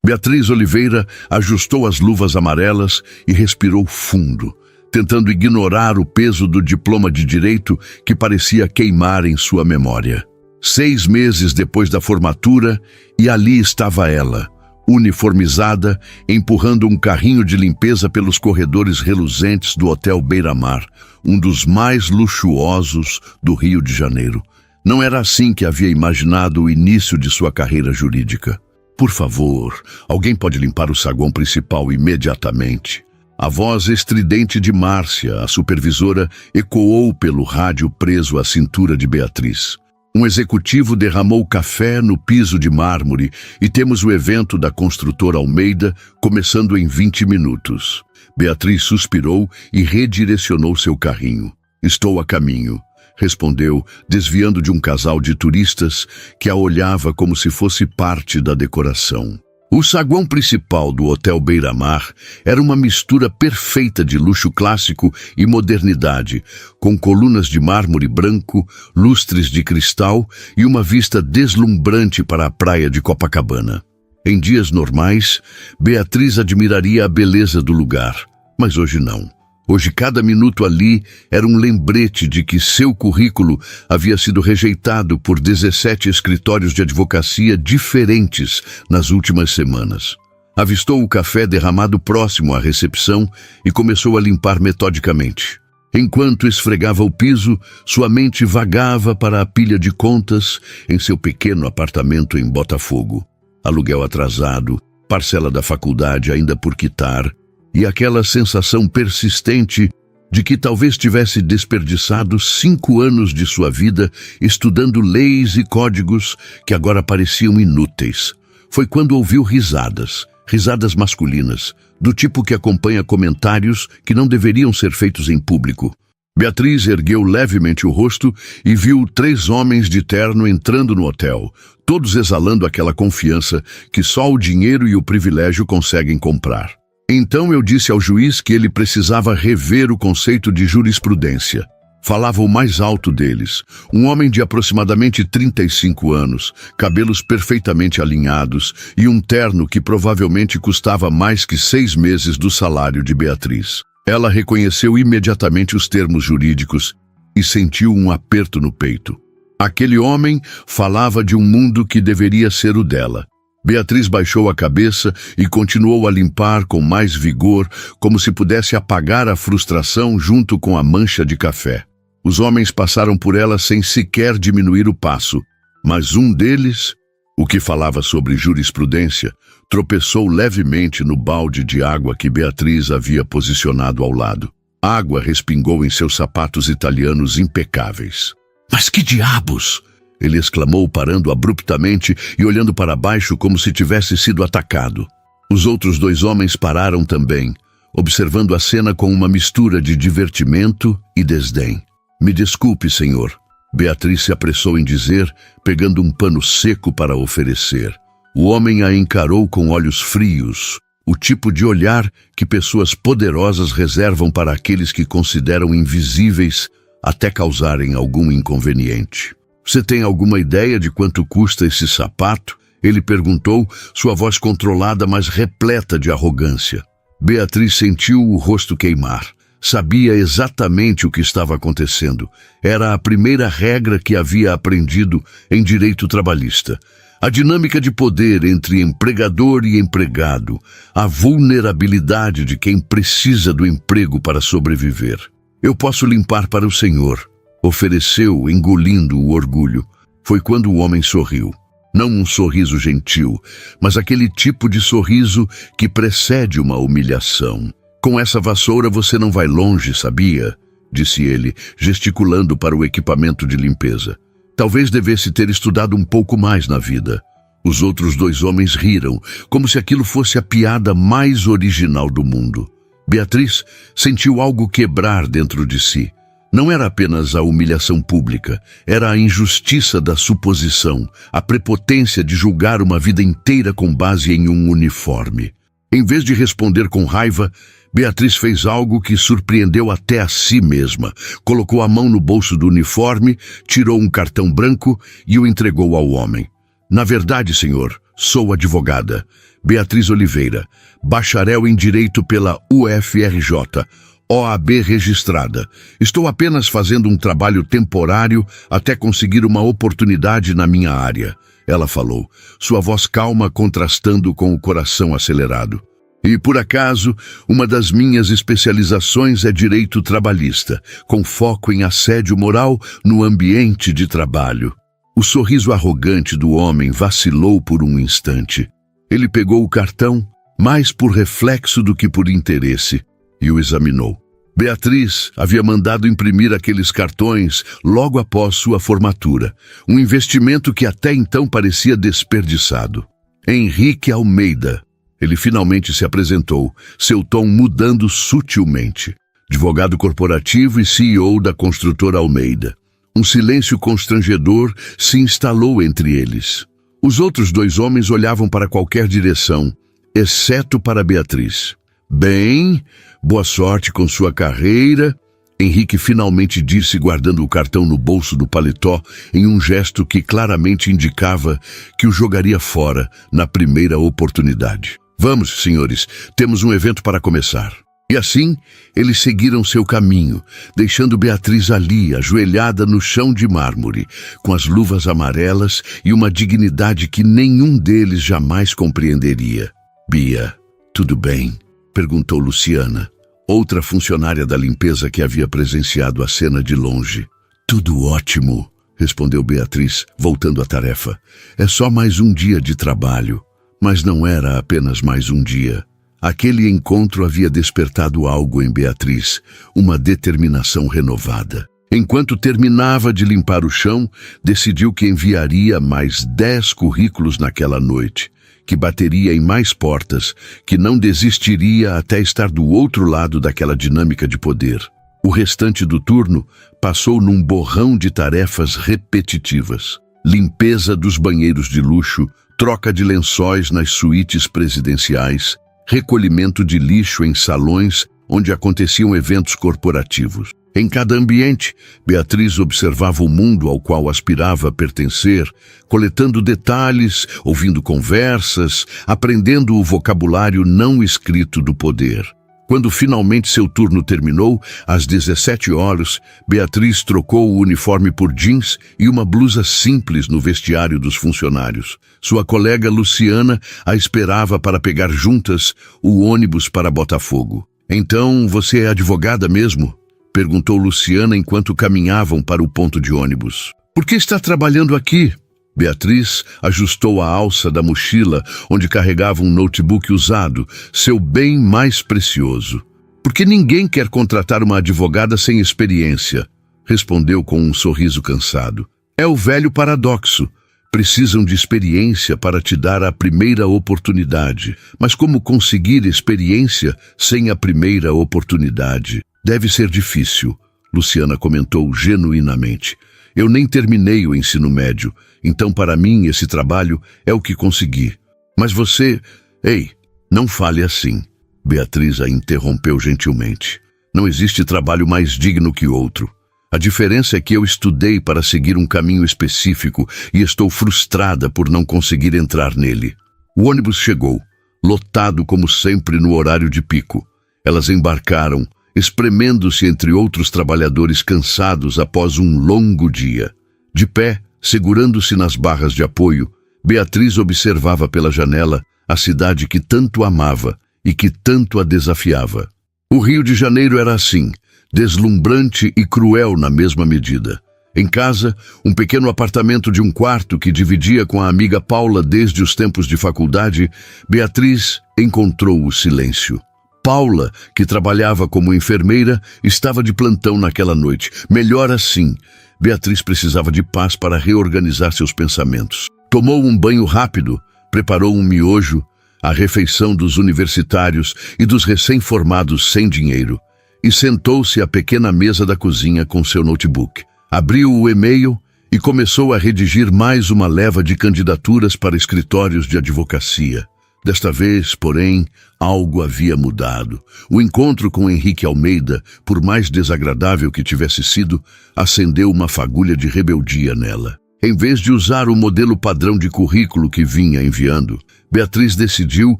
Beatriz Oliveira ajustou as luvas amarelas e respirou fundo, tentando ignorar o peso do diploma de direito que parecia queimar em sua memória. 6 meses depois da formatura, e ali estava ela, uniformizada, empurrando um carrinho de limpeza pelos corredores reluzentes do Hotel Beira-Mar, um dos mais luxuosos do Rio de Janeiro. Não era assim que havia imaginado o início de sua carreira jurídica. Por favor, alguém pode limpar o saguão principal imediatamente. A voz estridente de Márcia, a supervisora, ecoou pelo rádio preso à cintura de Beatriz. Um executivo derramou café no piso de mármore e temos o evento da construtora Almeida começando em 20 minutos. Beatriz suspirou e redirecionou seu carrinho. Estou a caminho, respondeu, desviando de um casal de turistas que a olhava como se fosse parte da decoração. O saguão principal do Hotel Beira-Mar era uma mistura perfeita de luxo clássico e modernidade, com colunas de mármore branco, lustres de cristal e uma vista deslumbrante para a praia de Copacabana. Em dias normais, Beatriz admiraria a beleza do lugar, mas hoje não. Hoje cada minuto ali era um lembrete de que seu currículo havia sido rejeitado por 17 escritórios de advocacia diferentes nas últimas semanas. Avistou o café derramado próximo à recepção e começou a limpar metodicamente. Enquanto esfregava o piso, sua mente vagava para a pilha de contas em seu pequeno apartamento em Botafogo. Aluguel atrasado, parcela da faculdade ainda por quitar, e aquela sensação persistente de que talvez tivesse desperdiçado 5 anos de sua vida estudando leis e códigos que agora pareciam inúteis. Foi quando ouviu risadas masculinas, do tipo que acompanha comentários que não deveriam ser feitos em público. Beatriz ergueu levemente o rosto e viu 3 homens de terno entrando no hotel, todos exalando aquela confiança que só o dinheiro e o privilégio conseguem comprar. Então eu disse ao juiz que ele precisava rever o conceito de jurisprudência. Falava o mais alto deles, um homem de aproximadamente 35 anos, cabelos perfeitamente alinhados e um terno que provavelmente custava mais que 6 meses do salário de Beatriz. Ela reconheceu imediatamente os termos jurídicos e sentiu um aperto no peito. Aquele homem falava de um mundo que deveria ser o dela. Beatriz baixou a cabeça e continuou a limpar com mais vigor, como se pudesse apagar a frustração junto com a mancha de café. Os homens passaram por ela sem sequer diminuir o passo, mas um deles, o que falava sobre jurisprudência, tropeçou levemente no balde de água que Beatriz havia posicionado ao lado. A água respingou em seus sapatos italianos impecáveis. "Mas que diabos!" ele exclamou, parando abruptamente e olhando para baixo como se tivesse sido atacado. Os outros 2 homens pararam também, observando a cena com uma mistura de divertimento e desdém. "Me desculpe, senhor", Beatriz se apressou em dizer, pegando um pano seco para oferecer. O homem a encarou com olhos frios, o tipo de olhar que pessoas poderosas reservam para aqueles que consideram invisíveis até causarem algum inconveniente. "Você tem alguma ideia de quanto custa esse sapato?" ele perguntou, sua voz controlada, mas repleta de arrogância. Beatriz sentiu o rosto queimar. Sabia exatamente o que estava acontecendo. Era a primeira regra que havia aprendido em direito trabalhista. A dinâmica de poder entre empregador e empregado. A vulnerabilidade de quem precisa do emprego para sobreviver. "Eu posso limpar para o senhor", ofereceu, engolindo o orgulho. Foi quando o homem sorriu. Não um sorriso gentil, mas aquele tipo de sorriso que precede uma humilhação. "Com essa vassoura você não vai longe, sabia?", disse ele, gesticulando para o equipamento de limpeza. Talvez devesse ter estudado um pouco mais na vida. Os outros 2 homens riram, como se aquilo fosse a piada mais original do mundo. Beatriz sentiu algo quebrar dentro de si. Não era apenas a humilhação pública, era a injustiça da suposição, a prepotência de julgar uma vida inteira com base em um uniforme. Em vez de responder com raiva, Beatriz fez algo que surpreendeu até a si mesma. Colocou a mão no bolso do uniforme, tirou um cartão branco e o entregou ao homem. "Na verdade, senhor, sou advogada." Beatriz Oliveira, bacharel em Direito pela UFRJ, OAB registrada. Estou apenas fazendo um trabalho temporário até conseguir uma oportunidade na minha área, ela falou, sua voz calma contrastando com o coração acelerado. E, por acaso, uma das minhas especializações é direito trabalhista, com foco em assédio moral no ambiente de trabalho. O sorriso arrogante do homem vacilou por um instante. Ele pegou o cartão, mais por reflexo do que por interesse, e o examinou. Beatriz havia mandado imprimir aqueles cartões logo após sua formatura, um investimento que até então parecia desperdiçado. Henrique Almeida. Ele finalmente se apresentou, seu tom mudando sutilmente. Advogado corporativo e CEO da construtora Almeida. Um silêncio constrangedor se instalou entre eles. Os outros dois homens olhavam para qualquer direção, exceto para Beatriz. Bem, boa sorte com sua carreira, Henrique finalmente disse, guardando o cartão no bolso do paletó em um gesto que claramente indicava que o jogaria fora na primeira oportunidade. Vamos, senhores, temos um evento para começar. E assim, eles seguiram seu caminho, deixando Beatriz ali, ajoelhada no chão de mármore, com as luvas amarelas e uma dignidade que nenhum deles jamais compreenderia. Bia, tudo bem? Perguntou Luciana, outra funcionária da limpeza que havia presenciado a cena de longe. Tudo ótimo, respondeu Beatriz, voltando à tarefa. É só mais um dia de trabalho. Mas não era apenas mais um dia. Aquele encontro havia despertado algo em Beatriz, uma determinação renovada. Enquanto terminava de limpar o chão, decidiu que enviaria mais 10 currículos naquela noite, que bateria em mais portas, que não desistiria até estar do outro lado daquela dinâmica de poder. O restante do turno passou num borrão de tarefas repetitivas. Limpeza dos banheiros de luxo, troca de lençóis nas suítes presidenciais, recolhimento de lixo em salões onde aconteciam eventos corporativos. Em cada ambiente, Beatriz observava o mundo ao qual aspirava a pertencer, coletando detalhes, ouvindo conversas, aprendendo o vocabulário não escrito do poder. Quando finalmente seu turno terminou, às 17 horas, Beatriz trocou o uniforme por jeans e uma blusa simples no vestiário dos funcionários. Sua colega Luciana a esperava para pegar juntas o ônibus para Botafogo. Então, você é advogada mesmo? Perguntou Luciana enquanto caminhavam para o ponto de ônibus. Por que está trabalhando aqui? Beatriz ajustou a alça da mochila onde carregava um notebook usado, seu bem mais precioso. Porque ninguém quer contratar uma advogada sem experiência, respondeu com um sorriso cansado. É o velho paradoxo. Precisam de experiência para te dar a primeira oportunidade. Mas como conseguir experiência sem a primeira oportunidade? Deve ser difícil, Luciana comentou genuinamente. Eu nem terminei o ensino médio, então para mim esse trabalho é o que consegui. Mas você... Ei, não fale assim. Beatriz a interrompeu gentilmente. Não existe trabalho mais digno que outro. A diferença é que eu estudei para seguir um caminho específico e estou frustrada por não conseguir entrar nele. O ônibus chegou, lotado como sempre no horário de pico. Elas embarcaram, espremendo-se entre outros trabalhadores cansados após um longo dia. De pé, segurando-se nas barras de apoio, Beatriz observava pela janela a cidade que tanto amava e que tanto a desafiava. O Rio de Janeiro era assim, deslumbrante e cruel na mesma medida. Em casa, um pequeno apartamento de um quarto que dividia com a amiga Paula desde os tempos de faculdade, Beatriz encontrou o silêncio. Paula, que trabalhava como enfermeira, estava de plantão naquela noite. Melhor assim, Beatriz precisava de paz para reorganizar seus pensamentos. Tomou um banho rápido, preparou um miojo, a refeição dos universitários e dos recém-formados sem dinheiro, e sentou-se à pequena mesa da cozinha com seu notebook. Abriu o e-mail e começou a redigir mais uma leva de candidaturas para escritórios de advocacia. Desta vez, porém, algo havia mudado. O encontro com Henrique Almeida, por mais desagradável que tivesse sido, acendeu uma fagulha de rebeldia nela. Em vez de usar o modelo padrão de currículo que vinha enviando, Beatriz decidiu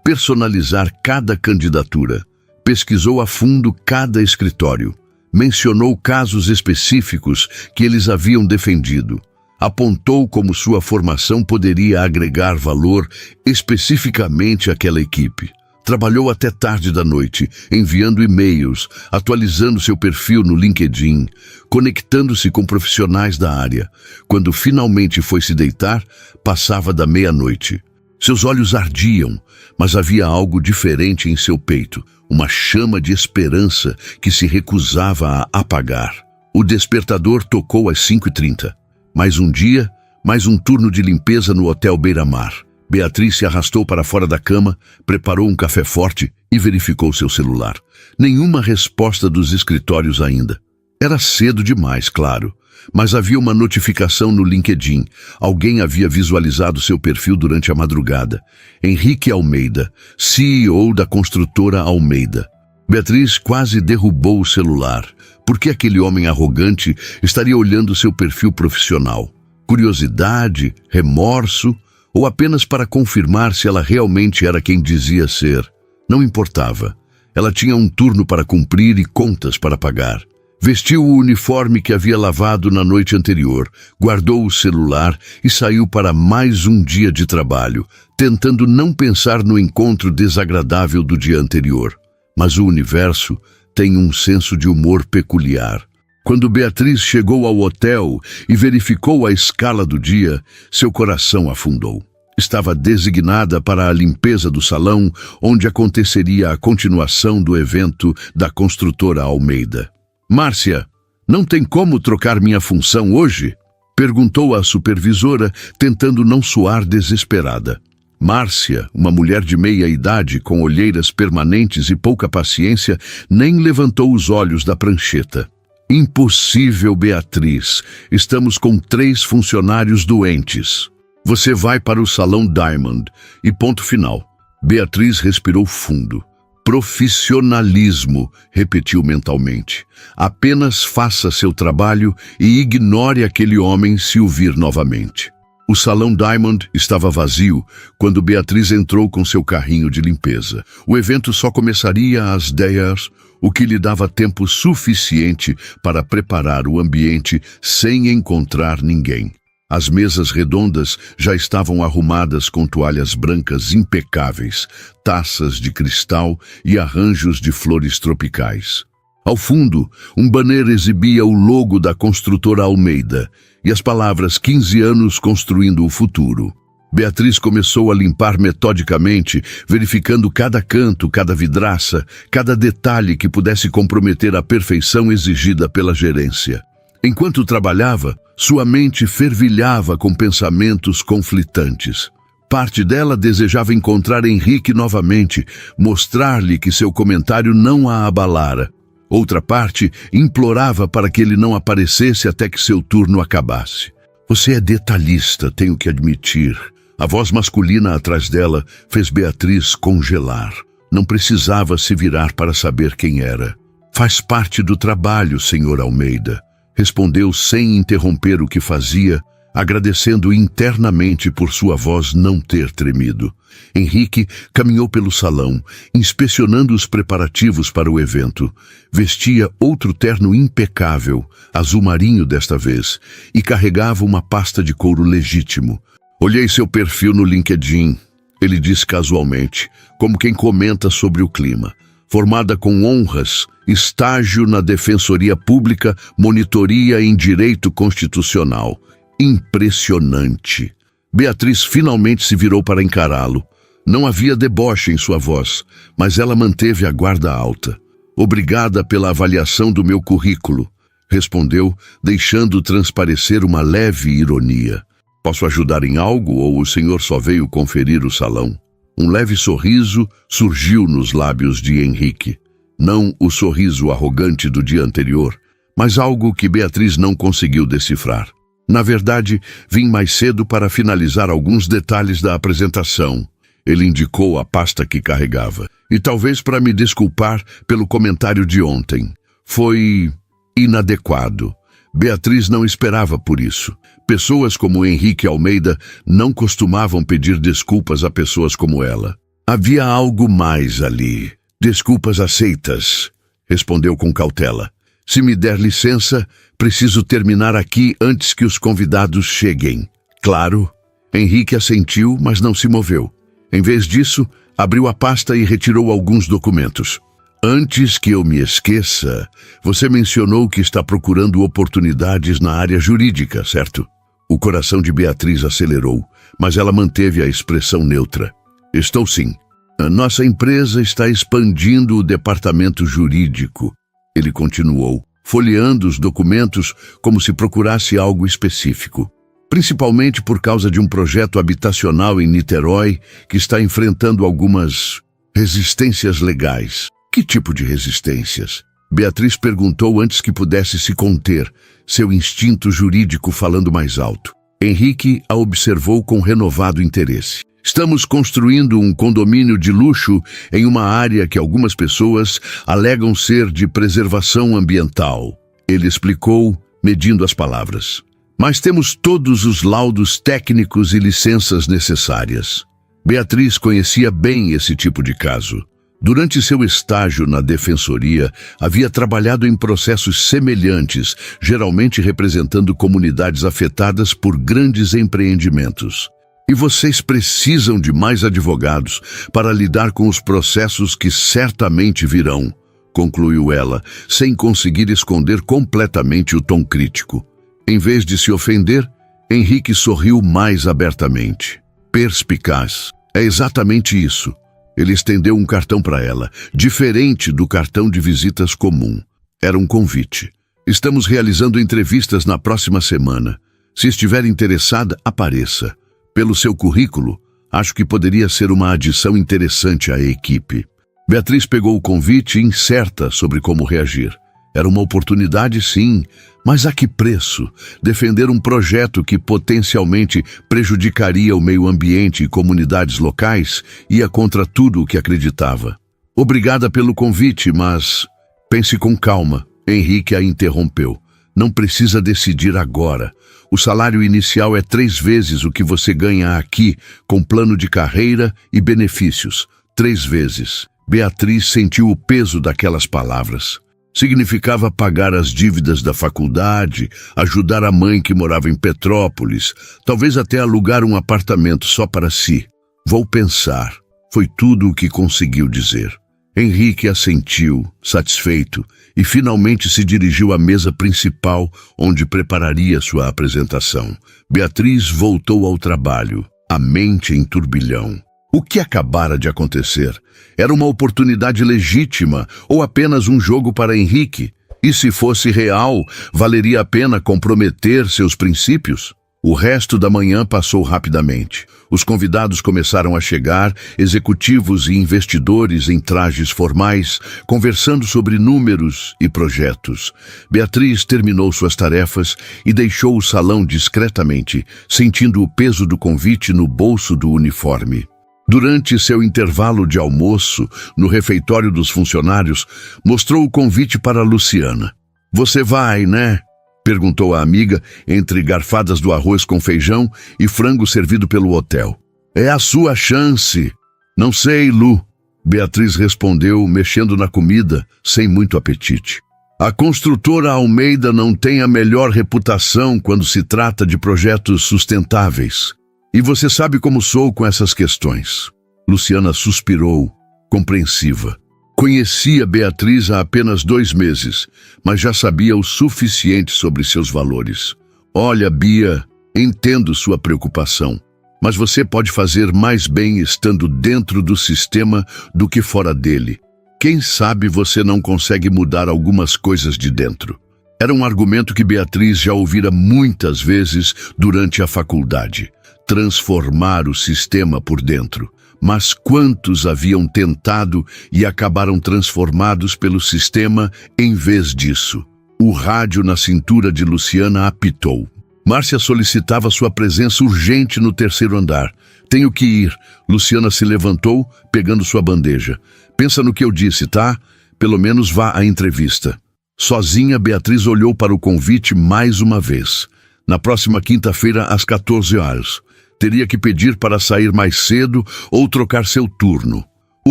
personalizar cada candidatura. Pesquisou a fundo cada escritório. Mencionou casos específicos que eles haviam defendido. Apontou como sua formação poderia agregar valor especificamente àquela equipe. Trabalhou até tarde da noite, enviando e-mails, atualizando seu perfil no LinkedIn, conectando-se com profissionais da área. Quando finalmente foi se deitar, passava da meia-noite. Seus olhos ardiam, mas havia algo diferente em seu peito, uma chama de esperança que se recusava a apagar. O despertador tocou às 5h30. Mais um dia, mais um turno de limpeza no Hotel Beira-Mar. Beatriz se arrastou para fora da cama, preparou um café forte e verificou seu celular. Nenhuma resposta dos escritórios ainda. Era cedo demais, claro, mas havia uma notificação no LinkedIn. Alguém havia visualizado seu perfil durante a madrugada. Henrique Almeida, CEO da construtora Almeida. Beatriz quase derrubou o celular. Por que aquele homem arrogante estaria olhando seu perfil profissional? Curiosidade, remorso, ou apenas para confirmar se ela realmente era quem dizia ser? Não importava. Ela tinha um turno para cumprir e contas para pagar. Vestiu o uniforme que havia lavado na noite anterior, guardou o celular e saiu para mais um dia de trabalho, tentando não pensar no encontro desagradável do dia anterior. Mas o universo tem um senso de humor peculiar. Quando Beatriz chegou ao hotel e verificou a escala do dia, seu coração afundou. Estava designada para a limpeza do salão, onde aconteceria a continuação do evento da construtora Almeida. Márcia, não tem como trocar minha função hoje? Perguntou a supervisora, tentando não soar desesperada. Márcia, uma mulher de meia-idade com olheiras permanentes e pouca paciência, nem levantou os olhos da prancheta. Impossível, Beatriz. Estamos com 3 funcionários doentes. Você vai para o Salão Diamond. E ponto final. Beatriz respirou fundo. Profissionalismo, repetiu mentalmente. Apenas faça seu trabalho e ignore aquele homem se o vir novamente. O Salão Diamond estava vazio quando Beatriz entrou com seu carrinho de limpeza. O evento só começaria às 10h, o que lhe dava tempo suficiente para preparar o ambiente sem encontrar ninguém. As mesas redondas já estavam arrumadas com toalhas brancas impecáveis, taças de cristal e arranjos de flores tropicais. Ao fundo, um banner exibia o logo da construtora Almeida e as palavras 15 anos construindo o futuro. Beatriz começou a limpar metodicamente, verificando cada canto, cada vidraça, cada detalhe que pudesse comprometer a perfeição exigida pela gerência. Enquanto trabalhava, sua mente fervilhava com pensamentos conflitantes. Parte dela desejava encontrar Henrique novamente, mostrar-lhe que seu comentário não a abalara. Outra parte implorava para que ele não aparecesse até que seu turno acabasse. Você é detalhista, tenho que admitir. A voz masculina atrás dela fez Beatriz congelar. Não precisava se virar para saber quem era. Faz parte do trabalho, Sr. Almeida. Respondeu sem interromper o que fazia, agradecendo internamente por sua voz não ter tremido. Henrique caminhou pelo salão, inspecionando os preparativos para o evento. Vestia outro terno impecável, azul marinho desta vez, e carregava uma pasta de couro legítimo. Olhei seu perfil no LinkedIn, ele disse casualmente, como quem comenta sobre o clima. Formada com honras, estágio na Defensoria Pública, monitoria em Direito Constitucional. Impressionante. Beatriz finalmente se virou para encará-lo. Não havia deboche em sua voz, mas ela manteve a guarda alta. Obrigada pela avaliação do meu currículo, respondeu, deixando transparecer uma leve ironia. Posso ajudar em algo ou o senhor só veio conferir o salão? Um leve sorriso surgiu nos lábios de Henrique. Não o sorriso arrogante do dia anterior, mas algo que Beatriz não conseguiu decifrar. Na verdade, vim mais cedo para finalizar alguns detalhes da apresentação. Ele indicou a pasta que carregava. E talvez para me desculpar pelo comentário de ontem. Foi inadequado. Beatriz não esperava por isso. Pessoas como Henrique Almeida não costumavam pedir desculpas a pessoas como ela. Havia algo mais ali. Desculpas aceitas, respondeu com cautela. Se me der licença, preciso terminar aqui antes que os convidados cheguem. Claro. Henrique assentiu, mas não se moveu. Em vez disso, abriu a pasta e retirou alguns documentos. Antes que eu me esqueça, você mencionou que está procurando oportunidades na área jurídica, certo? O coração de Beatriz acelerou, mas ela manteve a expressão neutra. Estou sim. A nossa empresa está expandindo o departamento jurídico. Ele continuou, folheando os documentos como se procurasse algo específico. Principalmente por causa de um projeto habitacional em Niterói que está enfrentando algumas resistências legais. Que tipo de resistências? Beatriz perguntou antes que pudesse se conter, seu instinto jurídico falando mais alto. Henrique a observou com renovado interesse. Estamos construindo um condomínio de luxo em uma área que algumas pessoas alegam ser de preservação ambiental. Ele explicou, medindo as palavras. Mas temos todos os laudos técnicos e licenças necessárias. Beatriz conhecia bem esse tipo de caso. Durante seu estágio na defensoria, havia trabalhado em processos semelhantes, geralmente representando comunidades afetadas por grandes empreendimentos. E vocês precisam de mais advogados para lidar com os processos que certamente virão, concluiu ela, sem conseguir esconder completamente o tom crítico. Em vez de se ofender, Henrique sorriu mais abertamente. Perspicaz. É exatamente isso. Ele estendeu um cartão para ela, diferente do cartão de visitas comum. Era um convite. Estamos realizando entrevistas na próxima semana. Se estiver interessada, apareça. Pelo seu currículo, acho que poderia ser uma adição interessante à equipe. Beatriz pegou o convite incerta sobre como reagir. Era uma oportunidade, sim, mas a que preço? Defender um projeto que potencialmente prejudicaria o meio ambiente e comunidades locais ia contra tudo o que acreditava. Obrigada pelo convite, mas pense com calma. Henrique a interrompeu. Não precisa decidir agora. O salário inicial é 3 vezes o que você ganha aqui, com plano de carreira e benefícios. 3 vezes. Beatriz sentiu o peso daquelas palavras. Significava pagar as dívidas da faculdade, ajudar a mãe que morava em Petrópolis, talvez até alugar um apartamento só para si. Vou pensar. Foi tudo o que conseguiu dizer. Henrique assentiu, satisfeito, e finalmente se dirigiu à mesa principal, onde prepararia sua apresentação. Beatriz voltou ao trabalho, a mente em turbilhão. O que acabara de acontecer? Era uma oportunidade legítima ou apenas um jogo para Henrique? E se fosse real, valeria a pena comprometer seus princípios? O resto da manhã passou rapidamente. Os convidados começaram a chegar, executivos e investidores em trajes formais, conversando sobre números e projetos. Beatriz terminou suas tarefas e deixou o salão discretamente, sentindo o peso do convite no bolso do uniforme. Durante seu intervalo de almoço, no refeitório dos funcionários, mostrou o convite para Luciana. Você vai, né? Perguntou a amiga, entre garfadas do arroz com feijão e frango servido pelo hotel. É a sua chance. Não sei, Lu. Beatriz respondeu, mexendo na comida, sem muito apetite. A construtora Almeida não tem a melhor reputação quando se trata de projetos sustentáveis. E você sabe como sou com essas questões. Luciana suspirou, compreensiva. Conhecia Beatriz há apenas 2 meses, mas já sabia o suficiente sobre seus valores. Olha, Bia, entendo sua preocupação, mas você pode fazer mais bem estando dentro do sistema do que fora dele. Quem sabe você não consegue mudar algumas coisas de dentro. Era um argumento que Beatriz já ouvira muitas vezes durante a faculdade. Transformar o sistema por dentro. Mas quantos haviam tentado e acabaram transformados pelo sistema em vez disso? O rádio na cintura de Luciana apitou. Márcia solicitava sua presença urgente no 3º andar. Tenho que ir. Luciana se levantou, pegando sua bandeja. Pensa no que eu disse, tá? Pelo menos vá à entrevista. Sozinha, Beatriz olhou para o convite mais uma vez. Na próxima quinta-feira, às 14 horas. Teria que pedir para sair mais cedo ou trocar seu turno. O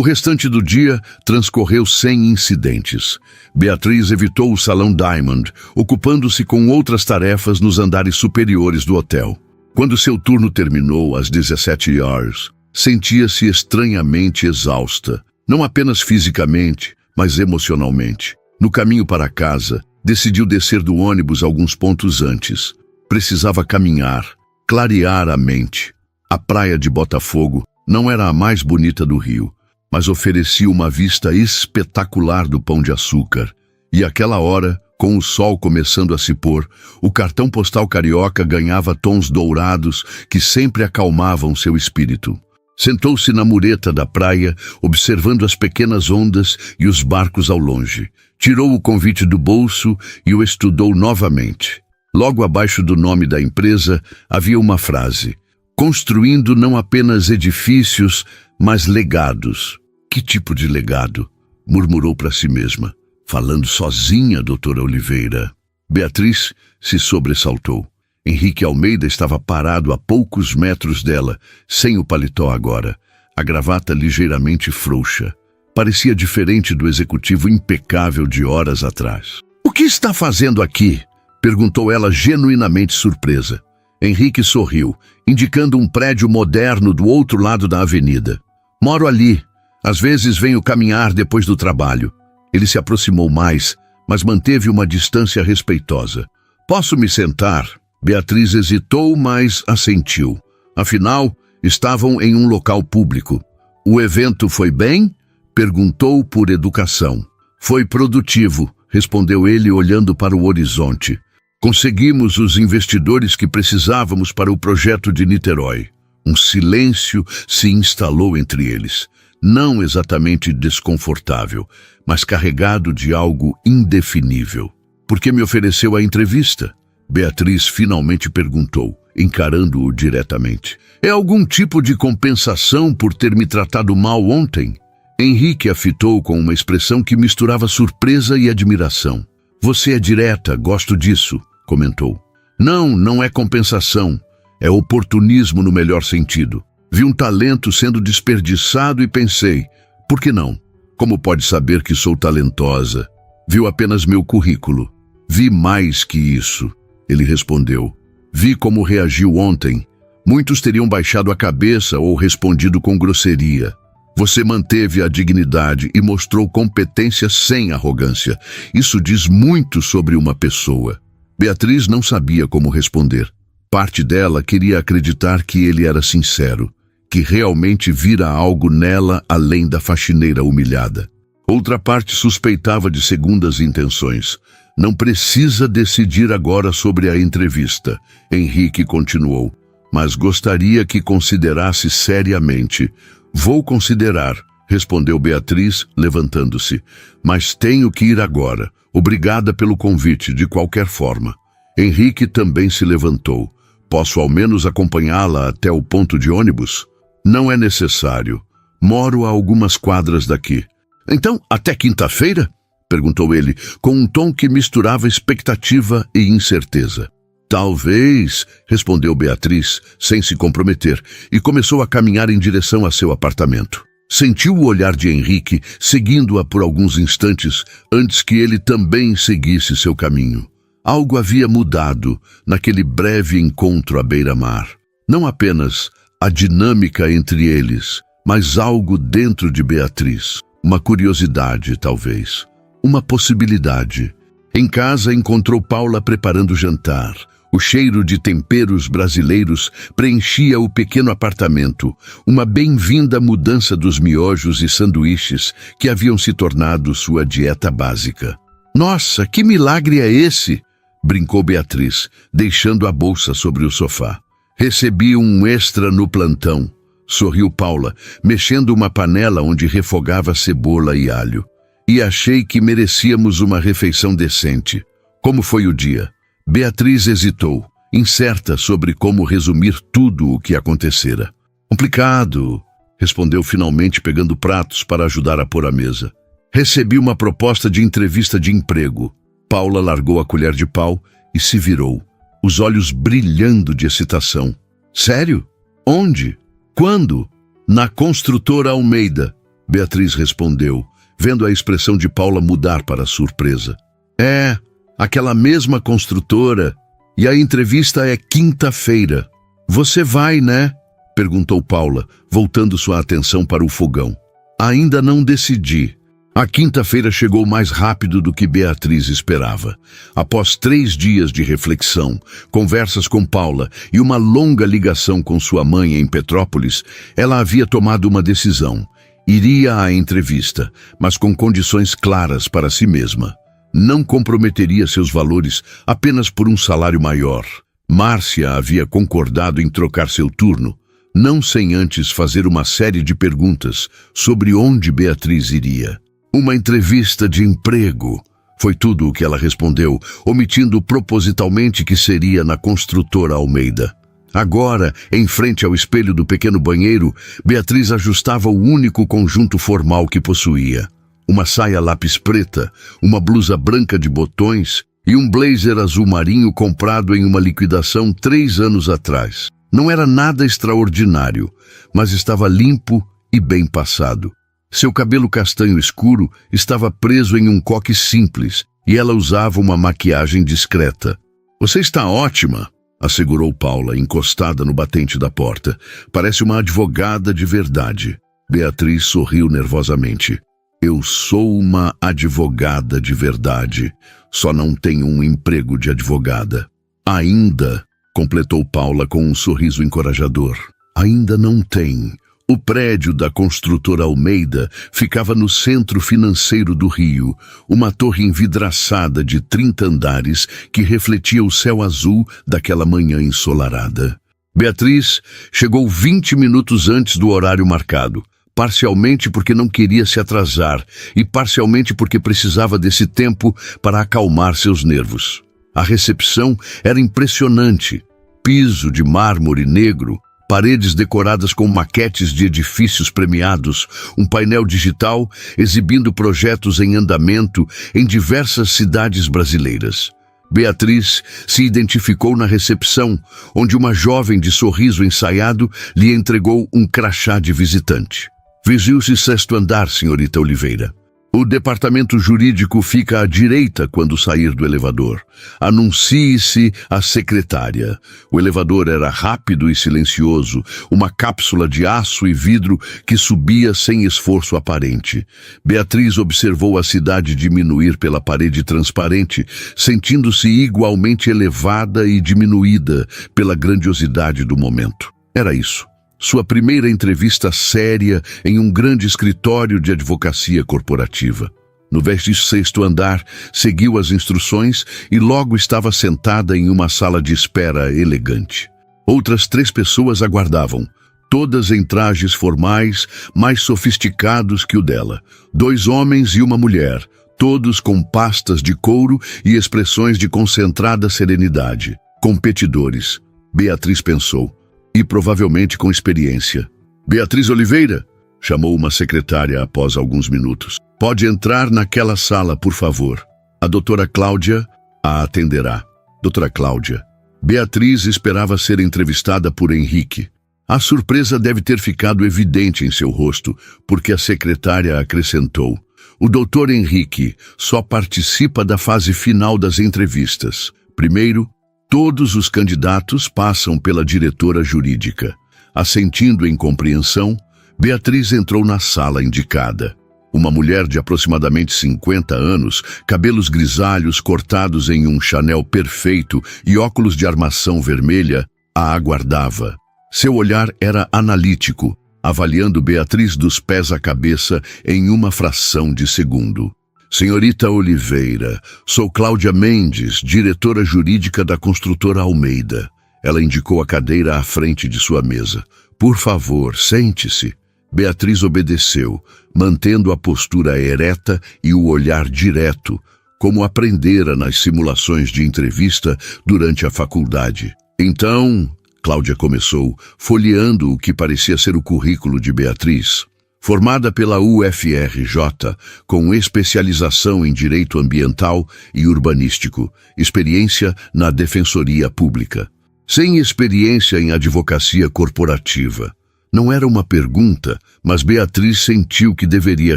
restante do dia transcorreu sem incidentes. Beatriz evitou o salão Diamond, ocupando-se com outras tarefas nos andares superiores do hotel. Quando seu turno terminou às 17 horas, sentia-se estranhamente exausta, não apenas fisicamente, mas emocionalmente. No caminho para casa, decidiu descer do ônibus alguns pontos antes. Precisava caminhar, clarear a mente. A praia de Botafogo não era a mais bonita do Rio, mas oferecia uma vista espetacular do Pão de Açúcar. E àquela hora, com o sol começando a se pôr, o cartão postal carioca ganhava tons dourados que sempre acalmavam seu espírito. Sentou-se na mureta da praia, observando as pequenas ondas e os barcos ao longe. Tirou o convite do bolso e o estudou novamente. Logo abaixo do nome da empresa havia uma frase: construindo não apenas edifícios, mas legados. Que tipo de legado? Murmurou para si mesma. Falando sozinha, doutora Oliveira. Beatriz se sobressaltou. Henrique Almeida estava parado a poucos metros dela, sem o paletó agora, a gravata ligeiramente frouxa. Parecia diferente do executivo impecável de horas atrás. O que está fazendo aqui? Perguntou ela genuinamente surpresa. Henrique sorriu, indicando um prédio moderno do outro lado da avenida. Moro ali. Às vezes venho caminhar depois do trabalho. Ele se aproximou mais, mas manteve uma distância respeitosa. Posso me sentar? Beatriz hesitou, mas assentiu. Afinal, estavam em um local público. O evento foi bem? Perguntou por educação. Foi produtivo, respondeu ele olhando para o horizonte. Conseguimos os investidores que precisávamos para o projeto de Niterói. Um silêncio se instalou entre eles. Não exatamente desconfortável, mas carregado de algo indefinível. Por que me ofereceu a entrevista? Beatriz finalmente perguntou, encarando-o diretamente. É algum tipo de compensação por ter me tratado mal ontem? Henrique a fitou com uma expressão que misturava surpresa e admiração. Você é direta, gosto disso, comentou. Não é compensação. É oportunismo no melhor sentido. Vi um talento sendo desperdiçado e pensei, por que não? Como pode saber que sou talentosa? Viu apenas meu currículo. Vi mais que isso, ele respondeu. Vi como reagiu ontem. Muitos teriam baixado a cabeça ou respondido com grosseria. Você manteve a dignidade e mostrou competência sem arrogância. Isso diz muito sobre uma pessoa. Beatriz não sabia como responder. Parte dela queria acreditar que ele era sincero, que realmente vira algo nela além da faxineira humilhada. Outra parte suspeitava de segundas intenções. Não precisa decidir agora sobre a entrevista, Henrique continuou, mas gostaria que considerasse seriamente. Vou considerar, respondeu Beatriz, levantando-se, mas tenho que ir agora. Obrigada pelo convite, de qualquer forma. Henrique também se levantou. Posso ao menos acompanhá-la até o ponto de ônibus? Não é necessário. Moro a algumas quadras daqui. Então, até quinta-feira? Perguntou ele, com um tom que misturava expectativa e incerteza. Talvez, respondeu Beatriz, sem se comprometer, e começou a caminhar em direção a seu apartamento. Sentiu o olhar de Henrique, seguindo-a por alguns instantes, antes que ele também seguisse seu caminho. Algo havia mudado naquele breve encontro à beira-mar. Não apenas a dinâmica entre eles, mas algo dentro de Beatriz. Uma curiosidade, talvez. Uma possibilidade. Em casa encontrou Paula preparando o jantar. O cheiro de temperos brasileiros preenchia o pequeno apartamento, uma bem-vinda mudança dos miojos e sanduíches que haviam se tornado sua dieta básica. Nossa, que milagre é esse? Brincou Beatriz, deixando a bolsa sobre o sofá. Recebi um extra no plantão, sorriu Paula, mexendo uma panela onde refogava cebola e alho. E achei que merecíamos uma refeição decente. Como foi o dia? Beatriz hesitou, incerta sobre como resumir tudo o que acontecera. Complicado, respondeu finalmente pegando pratos para ajudar a pôr a mesa. Recebi uma proposta de entrevista de emprego. Paula largou a colher de pau e se virou. os olhos brilhando de excitação. Sério? Onde? Quando? Na construtora Almeida, Beatriz respondeu, vendo a expressão de Paula mudar para surpresa. É, aquela mesma construtora. E a entrevista é quinta-feira. Você vai, né? Perguntou Paula, voltando sua atenção para o fogão. Ainda não decidi. A quinta-feira chegou mais rápido do que Beatriz esperava. Após 3 dias de reflexão, conversas com Paula e uma longa ligação com sua mãe em Petrópolis, ela havia tomado uma decisão. Iria à entrevista, mas com condições claras para si mesma. Não comprometeria seus valores apenas por um salário maior. Márcia havia concordado em trocar seu turno, não sem antes fazer uma série de perguntas sobre onde Beatriz iria. Uma entrevista de emprego, foi tudo o que ela respondeu, omitindo propositalmente que seria na construtora Almeida. Agora, em frente ao espelho do pequeno banheiro, Beatriz ajustava o único conjunto formal que possuía. Uma saia lápis preta, uma blusa branca de botões e um blazer azul marinho comprado em uma liquidação 3 anos atrás. Não era nada extraordinário, mas estava limpo e bem passado. Seu cabelo castanho escuro estava preso em um coque simples e ela usava uma maquiagem discreta. Você está ótima, assegurou Paula, encostada no batente da porta. Parece uma advogada de verdade. Beatriz sorriu nervosamente. Eu sou uma advogada de verdade, só não tenho um emprego de advogada. Ainda, completou Paula com um sorriso encorajador. Ainda não tem. O prédio da construtora Almeida ficava no centro financeiro do Rio, uma torre envidraçada de 30 andares que refletia o céu azul daquela manhã ensolarada. Beatriz chegou 20 minutos antes do horário marcado, parcialmente porque não queria se atrasar e parcialmente porque precisava desse tempo para acalmar seus nervos. A recepção era impressionante. Piso de mármore negro, paredes decoradas com maquetes de edifícios premiados, um painel digital exibindo projetos em andamento em diversas cidades brasileiras. Beatriz se identificou na recepção, onde uma jovem de sorriso ensaiado lhe entregou um crachá de visitante. Vigiu-se 6º andar, senhorita Oliveira. O departamento jurídico fica à direita quando sair do elevador. Anuncie-se à secretária. O elevador era rápido e silencioso, uma cápsula de aço e vidro que subia sem esforço aparente. Beatriz observou a cidade diminuir pela parede transparente, sentindo-se igualmente elevada e diminuída pela grandiosidade do momento. Era isso. Sua primeira entrevista séria em um grande escritório de advocacia corporativa. No 16º andar, seguiu as instruções e logo estava sentada em uma sala de espera elegante. Outras 3 pessoas aguardavam, todas em trajes formais, mais sofisticados que o dela. 2 homens e uma mulher, todos com pastas de couro e expressões de concentrada serenidade. Competidores, Beatriz pensou. E provavelmente com experiência. Beatriz Oliveira, chamou uma secretária após alguns minutos. Pode entrar naquela sala, por favor. A doutora Cláudia a atenderá. Doutora Cláudia. Beatriz esperava ser entrevistada por Henrique. A surpresa deve ter ficado evidente em seu rosto, porque a secretária acrescentou. O doutor Henrique só participa da fase final das entrevistas. Primeiro, todos os candidatos passam pela diretora jurídica. Assentindo em compreensão, Beatriz entrou na sala indicada. Uma mulher de aproximadamente 50 anos, cabelos grisalhos cortados em um Chanel perfeito e óculos de armação vermelha, a aguardava. Seu olhar era analítico, avaliando Beatriz dos pés à cabeça em uma fração de segundo. Senhorita Oliveira, sou Cláudia Mendes, diretora jurídica da construtora Almeida. Ela indicou a cadeira à frente de sua mesa. Por favor, sente-se. Beatriz obedeceu, mantendo a postura ereta e o olhar direto, como aprendera nas simulações de entrevista durante a faculdade. Então, Cláudia começou, folheando o que parecia ser o currículo de Beatriz. Formada pela UFRJ, com especialização em Direito Ambiental e Urbanístico, experiência na Defensoria Pública. Sem experiência em advocacia corporativa. Não era uma pergunta, mas Beatriz sentiu que deveria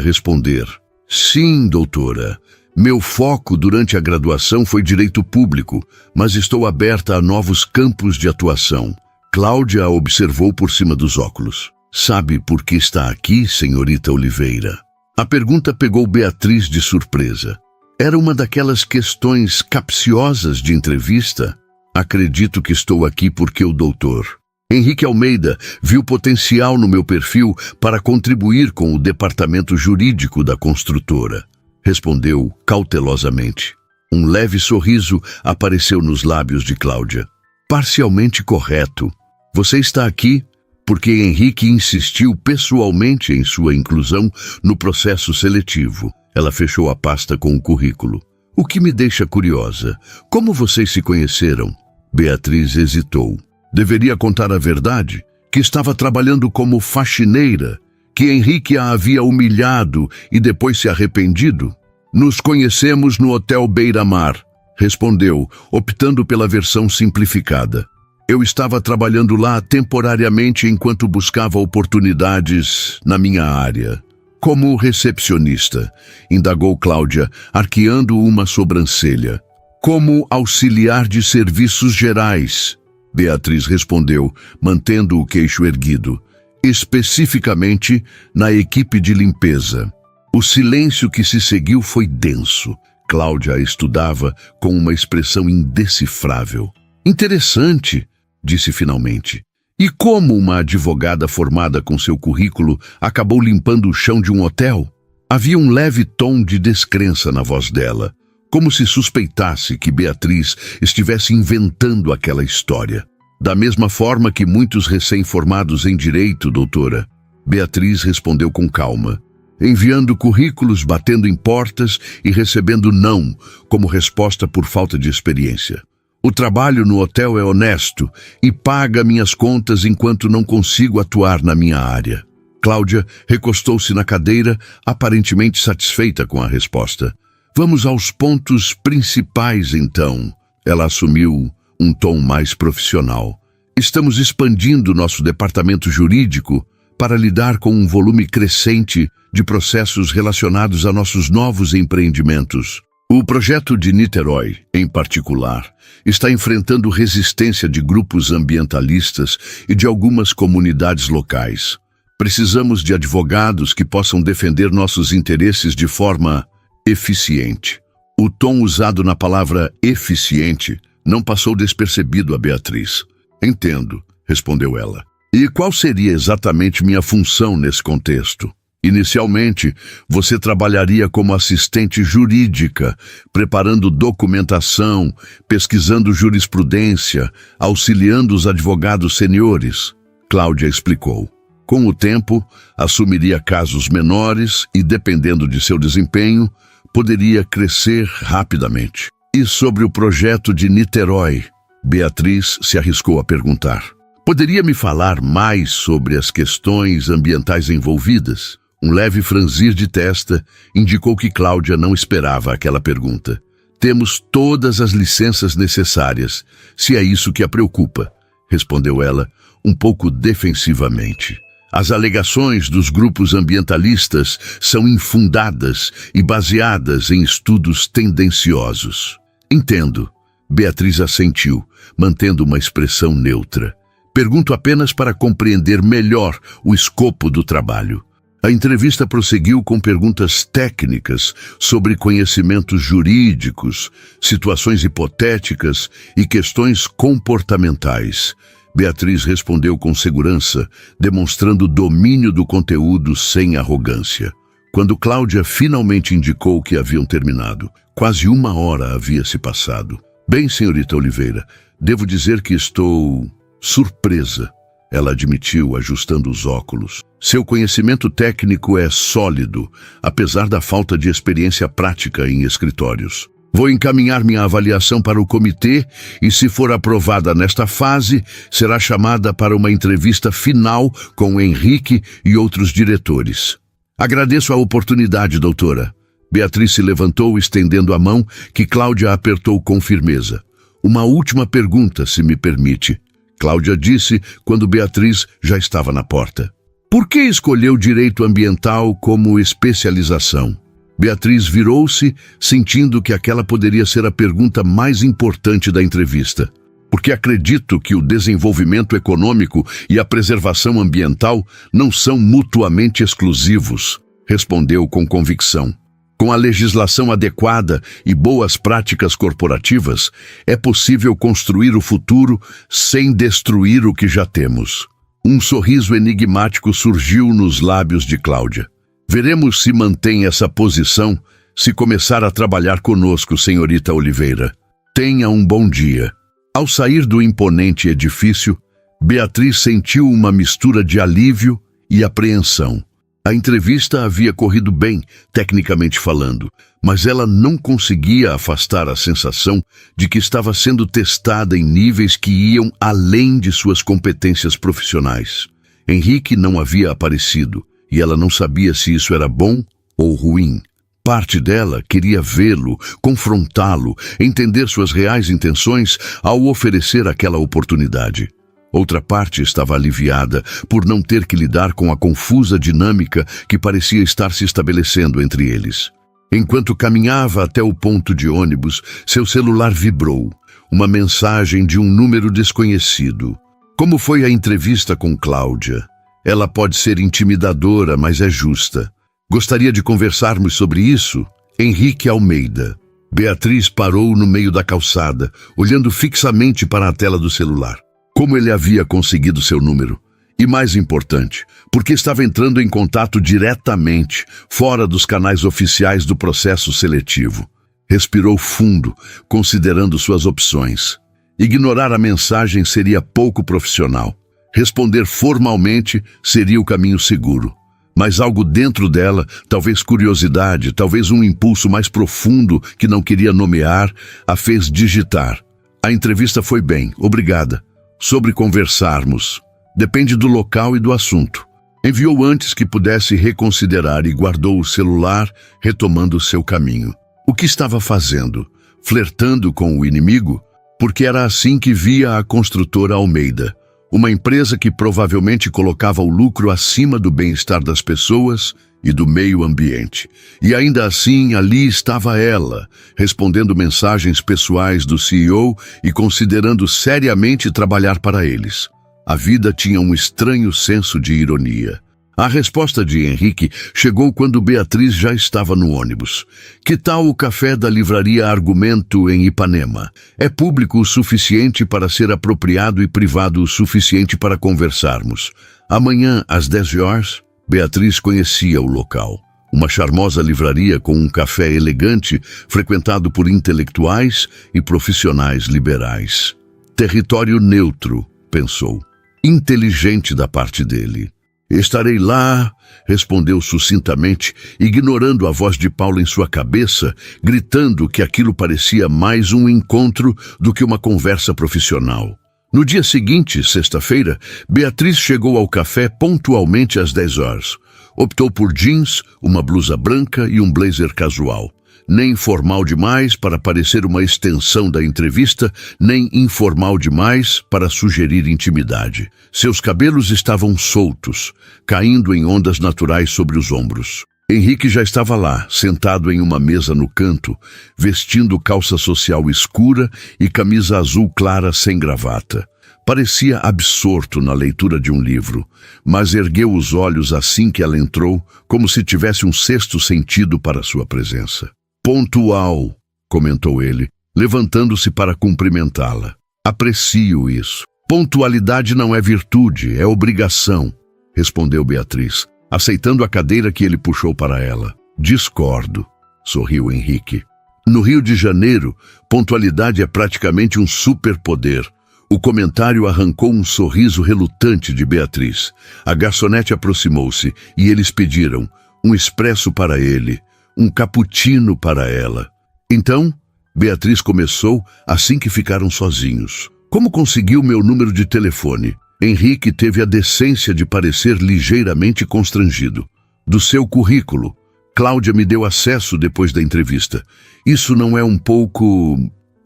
responder. Sim, doutora. Meu foco durante a graduação foi Direito Público, mas estou aberta a novos campos de atuação. Cláudia a observou por cima dos óculos. Sabe por que está aqui, senhorita Oliveira? A pergunta pegou Beatriz de surpresa. Era uma daquelas questões capciosas de entrevista. Acredito que estou aqui porque o doutor Henrique Almeida viu potencial no meu perfil para contribuir com o departamento jurídico da construtora. Respondeu cautelosamente. Um leve sorriso apareceu nos lábios de Cláudia. Parcialmente correto. Você está aqui porque Henrique insistiu pessoalmente em sua inclusão no processo seletivo. Ela fechou a pasta com o currículo. O que me deixa curiosa. Como vocês se conheceram? Beatriz hesitou. Deveria contar a verdade, que estava trabalhando como faxineira, que Henrique a havia humilhado e depois se arrependido. Nos conhecemos no Hotel Beira-Mar, respondeu, optando pela versão simplificada. Eu estava trabalhando lá temporariamente enquanto buscava oportunidades na minha área. Como recepcionista, indagou Cláudia, arqueando uma sobrancelha. Como auxiliar de serviços gerais, Beatriz respondeu, mantendo o queixo erguido. Especificamente na equipe de limpeza. O silêncio que se seguiu foi denso. Cláudia a estudava com uma expressão indecifrável. Interessante, disse finalmente. E como uma advogada formada com seu currículo acabou limpando o chão de um hotel? Havia um leve tom de descrença na voz dela, como se suspeitasse que Beatriz estivesse inventando aquela história. Da mesma forma que muitos recém-formados em direito, doutora, Beatriz respondeu com calma, enviando currículos, batendo em portas e recebendo não como resposta por falta de experiência. O trabalho no hotel é honesto e paga minhas contas enquanto não consigo atuar na minha área. Cláudia recostou-se na cadeira, aparentemente satisfeita com a resposta. Vamos aos pontos principais, então. Ela assumiu um tom mais profissional. Estamos expandindo nosso departamento jurídico para lidar com um volume crescente de processos relacionados a nossos novos empreendimentos. O projeto de Niterói, em particular, está enfrentando resistência de grupos ambientalistas e de algumas comunidades locais. Precisamos de advogados que possam defender nossos interesses de forma eficiente. O tom usado na palavra eficiente não passou despercebido a Beatriz. Entendo, respondeu ela. E qual seria exatamente minha função nesse contexto? Inicialmente, você trabalharia como assistente jurídica, preparando documentação, pesquisando jurisprudência, auxiliando os advogados seniores. Cláudia explicou. Com o tempo, assumiria casos menores e, dependendo de seu desempenho, poderia crescer rapidamente. E sobre o projeto de Niterói? Beatriz se arriscou a perguntar. Poderia me falar mais sobre as questões ambientais envolvidas? Um leve franzir de testa indicou que Cláudia não esperava aquela pergunta. Temos todas as licenças necessárias, se é isso que a preocupa, respondeu ela, um pouco defensivamente. As alegações dos grupos ambientalistas são infundadas e baseadas em estudos tendenciosos. Entendo. Beatriz assentiu, mantendo uma expressão neutra. Pergunto apenas para compreender melhor o escopo do trabalho. A entrevista prosseguiu com perguntas técnicas sobre conhecimentos jurídicos, situações hipotéticas e questões comportamentais. Beatriz respondeu com segurança, demonstrando domínio do conteúdo sem arrogância. Quando Cláudia finalmente indicou que haviam terminado, quase 1 hora havia se passado. Bem, senhorita Oliveira, devo dizer que estou surpresa. Ela admitiu, ajustando os óculos. Seu conhecimento técnico é sólido, apesar da falta de experiência prática em escritórios. Vou encaminhar minha avaliação para o comitê e, se for aprovada nesta fase, será chamada para uma entrevista final com Henrique e outros diretores. Agradeço a oportunidade, doutora. Beatriz se levantou, estendendo a mão, que Cláudia apertou com firmeza. Uma última pergunta, se me permite. Cláudia disse quando Beatriz já estava na porta. Por que escolheu direito ambiental como especialização? Beatriz virou-se, sentindo que aquela poderia ser a pergunta mais importante da entrevista. Porque acredito que o desenvolvimento econômico e a preservação ambiental não são mutuamente exclusivos, respondeu com convicção. Com a legislação adequada e boas práticas corporativas, é possível construir o futuro sem destruir o que já temos. Um sorriso enigmático surgiu nos lábios de Cláudia. Veremos se mantém essa posição se começar a trabalhar conosco, senhorita Oliveira. Tenha um bom dia. Ao sair do imponente edifício, Beatriz sentiu uma mistura de alívio e apreensão. A entrevista havia corrido bem, tecnicamente falando, mas ela não conseguia afastar a sensação de que estava sendo testada em níveis que iam além de suas competências profissionais. Henrique não havia aparecido, e ela não sabia se isso era bom ou ruim. Parte dela queria vê-lo, confrontá-lo, entender suas reais intenções ao oferecer aquela oportunidade. Outra parte estava aliviada por não ter que lidar com a confusa dinâmica que parecia estar se estabelecendo entre eles. Enquanto caminhava até o ponto de ônibus, seu celular vibrou. Uma mensagem de um número desconhecido. Como foi a entrevista com Cláudia? Ela pode ser intimidadora, mas é justa. Gostaria de conversarmos sobre isso? Henrique Almeida. Beatriz parou no meio da calçada, olhando fixamente para a tela do celular. Como ele havia conseguido seu número? E mais importante, porque estava entrando em contato diretamente, fora dos canais oficiais do processo seletivo. Respirou fundo, considerando suas opções. Ignorar a mensagem seria pouco profissional. Responder formalmente seria o caminho seguro. Mas algo dentro dela, talvez curiosidade, talvez um impulso mais profundo que não queria nomear, a fez digitar. A entrevista foi bem, obrigada. Sobre conversarmos. Depende do local e do assunto. Enviou antes que pudesse reconsiderar e guardou o celular, retomando seu caminho. O que estava fazendo? Flertando com o inimigo? Porque era assim que via a construtora Almeida. Uma empresa que provavelmente colocava o lucro acima do bem-estar das pessoas e do meio ambiente. E ainda assim, ali estava ela, respondendo mensagens pessoais do CEO e considerando seriamente trabalhar para eles. A vida tinha um estranho senso de ironia. A resposta de Henrique chegou quando Beatriz já estava no ônibus. Que tal o café da livraria Argumento em Ipanema? É público o suficiente para ser apropriado e privado o suficiente para conversarmos. Amanhã, às 10 horas, Beatriz conhecia o local. Uma charmosa livraria com um café elegante, frequentado por intelectuais e profissionais liberais. Território neutro, pensou. Inteligente da parte dele. Estarei lá, respondeu sucintamente, ignorando a voz de Paulo em sua cabeça, gritando que aquilo parecia mais um encontro do que uma conversa profissional. No dia seguinte, sexta-feira, Beatriz chegou ao café pontualmente às 10 horas. Optou por jeans, uma blusa branca e um blazer casual. Nem formal demais para parecer uma extensão da entrevista, nem informal demais para sugerir intimidade. Seus cabelos estavam soltos, caindo em ondas naturais sobre os ombros. Henrique já estava lá, sentado em uma mesa no canto, vestindo calça social escura e camisa azul clara sem gravata. Parecia absorto na leitura de um livro, mas ergueu os olhos assim que ela entrou, como se tivesse um sexto sentido para sua presença. Pontual, comentou ele, levantando-se para cumprimentá-la. Aprecio isso. Pontualidade não é virtude, é obrigação, respondeu Beatriz, aceitando a cadeira que ele puxou para ela. Discordo, sorriu Henrique. No Rio de Janeiro, pontualidade é praticamente um superpoder. O comentário arrancou um sorriso relutante de Beatriz. A garçonete aproximou-se e eles pediram um expresso para ele, um cappuccino para ela. Então, Beatriz começou assim que ficaram sozinhos. Como conseguiu meu número de telefone? Henrique teve a decência de parecer ligeiramente constrangido. Do seu currículo. Cláudia me deu acesso depois da entrevista. Isso não é um pouco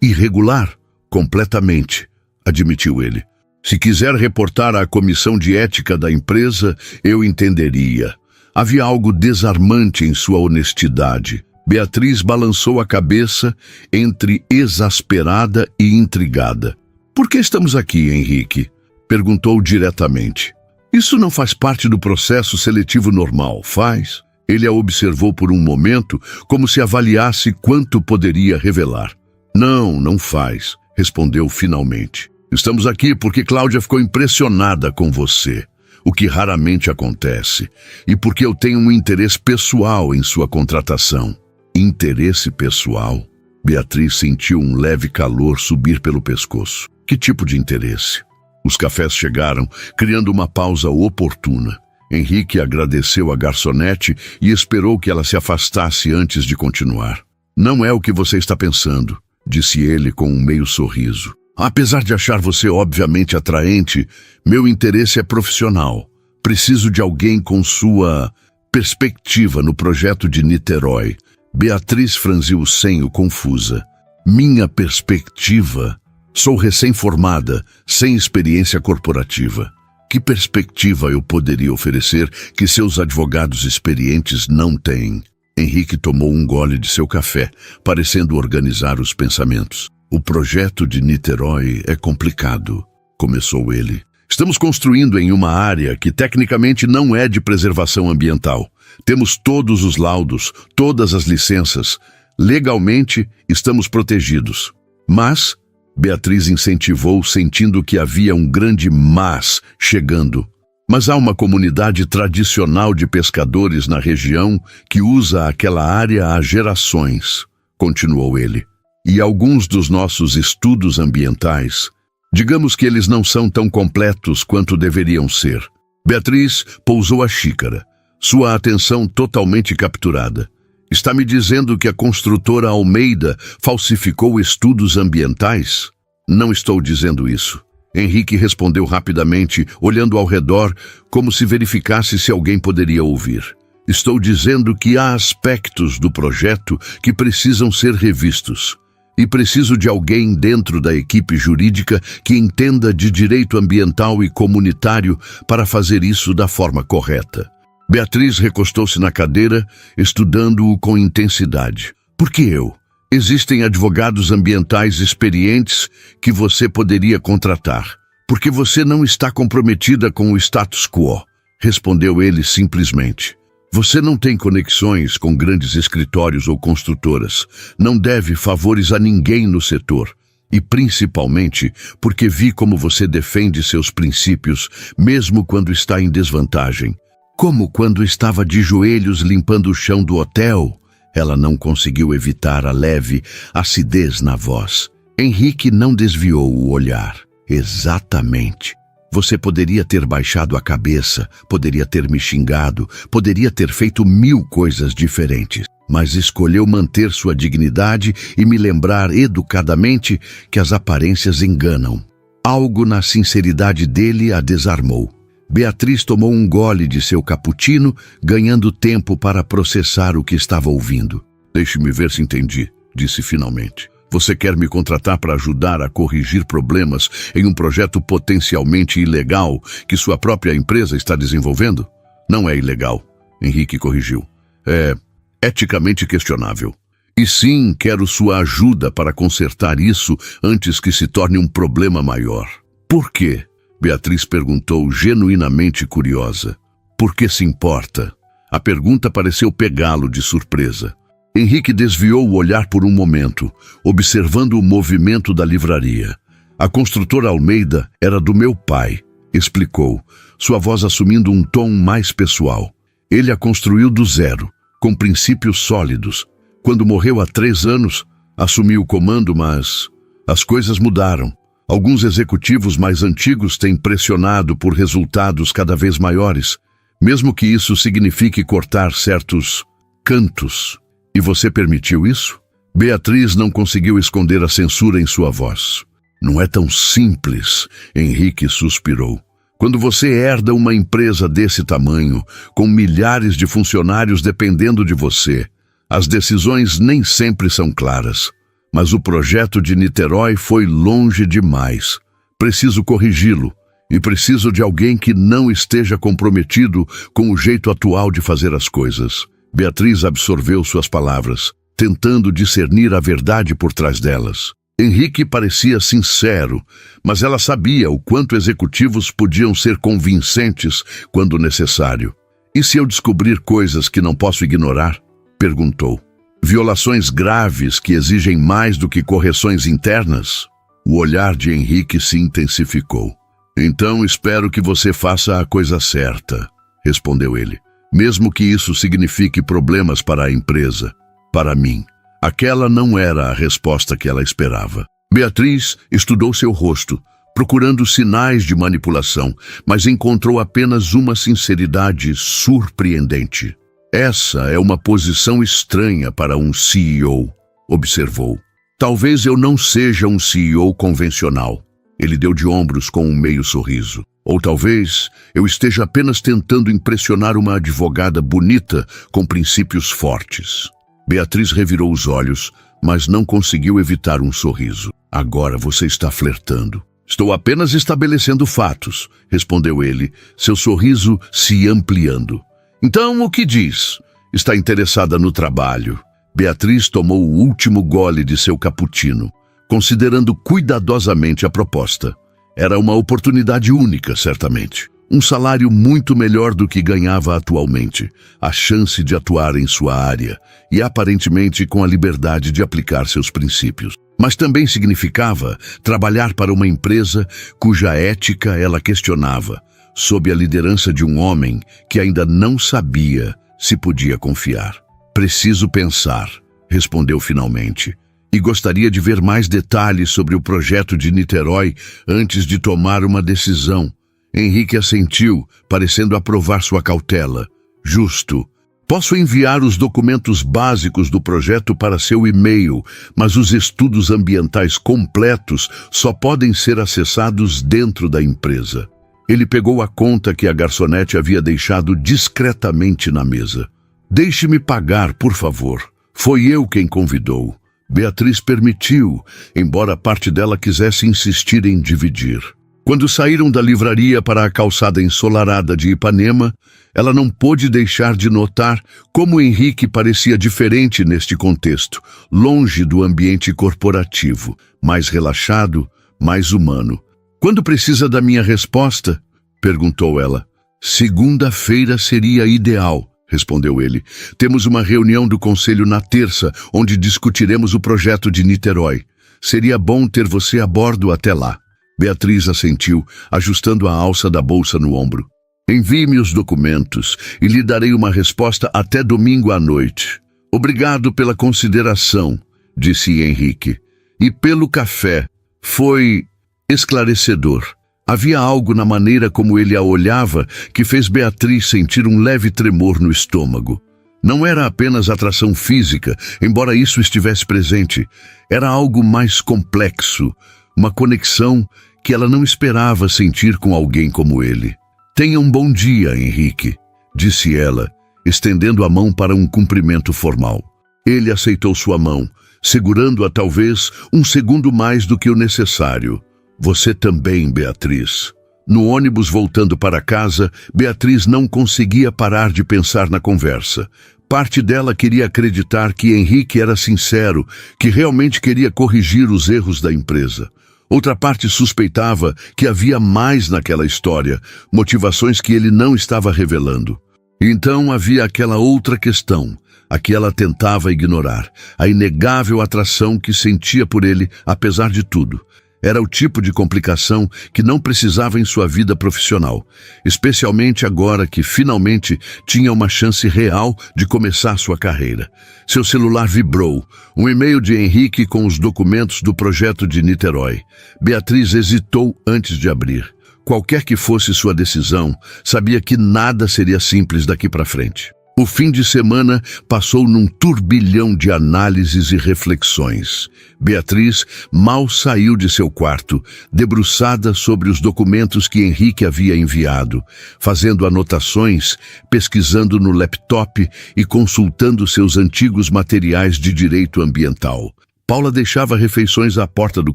irregular? Completamente, admitiu ele. Se quiser reportar à comissão de ética da empresa, eu entenderia. Havia algo desarmante em sua honestidade. Beatriz balançou a cabeça entre exasperada e intrigada. Por que estamos aqui, Henrique? Perguntou diretamente. Isso não faz parte do processo seletivo normal, faz? Ele a observou por um momento, como se avaliasse quanto poderia revelar. Não, não faz, respondeu finalmente. Estamos aqui porque Cláudia ficou impressionada com você, o que raramente acontece, e porque eu tenho um interesse pessoal em sua contratação. Interesse pessoal? Beatriz sentiu um leve calor subir pelo pescoço. Que tipo de interesse? Os cafés chegaram, criando uma pausa oportuna. Henrique agradeceu à garçonete e esperou que ela se afastasse antes de continuar. Não é o que você está pensando, disse ele com um meio sorriso. Apesar de achar você obviamente atraente, meu interesse é profissional. Preciso de alguém com sua perspectiva no projeto de Niterói. Beatriz franziu o senho confusa. Minha perspectiva? Sou recém-formada, sem experiência corporativa. Que perspectiva eu poderia oferecer que seus advogados experientes não têm? Henrique tomou um gole de seu café, parecendo organizar os pensamentos. O projeto de Niterói é complicado, começou ele. Estamos construindo em uma área que tecnicamente não é de preservação ambiental. Temos todos os laudos, todas as licenças. Legalmente, estamos protegidos. Mas Beatriz incentivou, sentindo que havia um grande mas chegando. Mas há uma comunidade tradicional de pescadores na região que usa aquela área há gerações, continuou ele. E alguns dos nossos estudos ambientais, digamos que eles não são tão completos quanto deveriam ser. Beatriz pousou a xícara, sua atenção totalmente capturada. Está me dizendo que a construtora Almeida falsificou estudos ambientais? Não estou dizendo isso. Henrique respondeu rapidamente, olhando ao redor, como se verificasse se alguém poderia ouvir. Estou dizendo que há aspectos do projeto que precisam ser revistos. E preciso de alguém dentro da equipe jurídica que entenda de direito ambiental e comunitário para fazer isso da forma correta. Beatriz recostou-se na cadeira, estudando-o com intensidade. Por que eu? Existem advogados ambientais experientes que você poderia contratar. Porque você não está comprometida com o status quo, respondeu ele simplesmente. Você não tem conexões com grandes escritórios ou construtoras. Não deve favores a ninguém no setor. E principalmente porque vi como você defende seus princípios, mesmo quando está em desvantagem. Como quando estava de joelhos limpando o chão do hotel. Ela não conseguiu evitar a leve acidez na voz. Henrique não desviou o olhar. Exatamente. Você poderia ter baixado a cabeça, poderia ter me xingado, poderia ter feito 1000 coisas diferentes, mas escolheu manter sua dignidade e me lembrar educadamente que as aparências enganam. Algo na sinceridade dele a desarmou. Beatriz tomou um gole de seu cappuccino, ganhando tempo para processar o que estava ouvindo. Deixe-me ver se entendi, disse finalmente. Você quer me contratar para ajudar a corrigir problemas em um projeto potencialmente ilegal que sua própria empresa está desenvolvendo? Não é ilegal, Henrique corrigiu. É eticamente questionável. E sim, quero sua ajuda para consertar isso antes que se torne um problema maior. Por quê? Beatriz perguntou, genuinamente curiosa. Por que se importa? A pergunta pareceu pegá-lo de surpresa. Henrique desviou o olhar por um momento, observando o movimento da livraria. A construtora Almeida era do meu pai, explicou, sua voz assumindo um tom mais pessoal. Ele a construiu do zero, com princípios sólidos. Quando morreu há 3 anos, assumi o comando, mas as coisas mudaram. Alguns executivos mais antigos têm pressionado por resultados cada vez maiores, mesmo que isso signifique cortar certos cantos. E você permitiu isso? Beatriz não conseguiu esconder a censura em sua voz. Não é tão simples, Henrique suspirou. Quando você herda uma empresa desse tamanho, com milhares de funcionários dependendo de você, as decisões nem sempre são claras. Mas o projeto de Niterói foi longe demais. Preciso corrigi-lo, e preciso de alguém que não esteja comprometido com o jeito atual de fazer as coisas. Beatriz absorveu suas palavras, tentando discernir a verdade por trás delas. Henrique parecia sincero, mas ela sabia o quanto executivos podiam ser convincentes quando necessário. E se eu descobrir coisas que não posso ignorar? Perguntou. Violações graves que exigem mais do que correções internas? O olhar de Henrique se intensificou. Então espero que você faça a coisa certa, respondeu ele. Mesmo que isso signifique problemas para a empresa, para mim. Aquela não era a resposta que ela esperava. Beatriz estudou seu rosto, procurando sinais de manipulação, mas encontrou apenas uma sinceridade surpreendente. Essa é uma posição estranha para um CEO, observou. Talvez eu não seja um CEO convencional. Ele deu de ombros com um meio sorriso. Ou talvez eu esteja apenas tentando impressionar uma advogada bonita com princípios fortes. Beatriz revirou os olhos, mas não conseguiu evitar um sorriso. Agora você está flertando. Estou apenas estabelecendo fatos, respondeu ele, seu sorriso se ampliando. Então, o que diz? Está interessada no trabalho. Beatriz tomou o último gole de seu cappuccino, considerando cuidadosamente a proposta. Era uma oportunidade única, certamente. Um salário muito melhor do que ganhava atualmente, a chance de atuar em sua área e, aparentemente, com a liberdade de aplicar seus princípios. Mas também significava trabalhar para uma empresa cuja ética ela questionava, sob a liderança de um homem que ainda não sabia se podia confiar. Preciso pensar, respondeu finalmente, e gostaria de ver mais detalhes sobre o projeto de Niterói antes de tomar uma decisão. Henrique assentiu, parecendo aprovar sua cautela. Justo. Posso enviar os documentos básicos do projeto para seu e-mail, mas os estudos ambientais completos só podem ser acessados dentro da empresa. Ele pegou a conta que a garçonete havia deixado discretamente na mesa. Deixe-me pagar, por favor. Foi eu quem convidou. Beatriz permitiu, embora parte dela quisesse insistir em dividir. Quando saíram da livraria para a calçada ensolarada de Ipanema, ela não pôde deixar de notar como Henrique parecia diferente neste contexto, longe do ambiente corporativo, mais relaxado, mais humano. Quando precisa da minha resposta? Perguntou ela. Segunda-feira seria ideal, respondeu ele. Temos uma reunião do conselho na terça, onde discutiremos o projeto de Niterói. Seria bom ter você a bordo até lá. Beatriz assentiu, ajustando a alça da bolsa no ombro. Envie-me os documentos e lhe darei uma resposta até domingo à noite. Obrigado pela consideração, disse Henrique. E pelo café. Foi esclarecedor. Havia algo na maneira como ele a olhava que fez Beatriz sentir um leve tremor no estômago. Não era apenas atração física, embora isso estivesse presente. Era algo mais complexo, uma conexão que ela não esperava sentir com alguém como ele. Tenha um bom dia, Henrique, disse ela, estendendo a mão para um cumprimento formal. Ele aceitou sua mão, segurando-a talvez um segundo mais do que o necessário. Você também, Beatriz. No ônibus voltando para casa, Beatriz não conseguia parar de pensar na conversa. Parte dela queria acreditar que Henrique era sincero, que realmente queria corrigir os erros da empresa. Outra parte suspeitava que havia mais naquela história, motivações que ele não estava revelando. Então havia aquela outra questão, a que ela tentava ignorar, a inegável atração que sentia por ele, apesar de tudo. Era o tipo de complicação que não precisava em sua vida profissional, especialmente agora que finalmente tinha uma chance real de começar sua carreira. Seu celular vibrou, um e-mail de Henrique com os documentos do projeto de Niterói. Beatriz hesitou antes de abrir. Qualquer que fosse sua decisão, sabia que nada seria simples daqui para frente. O fim de semana passou num turbilhão de análises e reflexões. Beatriz mal saiu de seu quarto, debruçada sobre os documentos que Henrique havia enviado, fazendo anotações, pesquisando no laptop e consultando seus antigos materiais de direito ambiental. Paula deixava refeições à porta do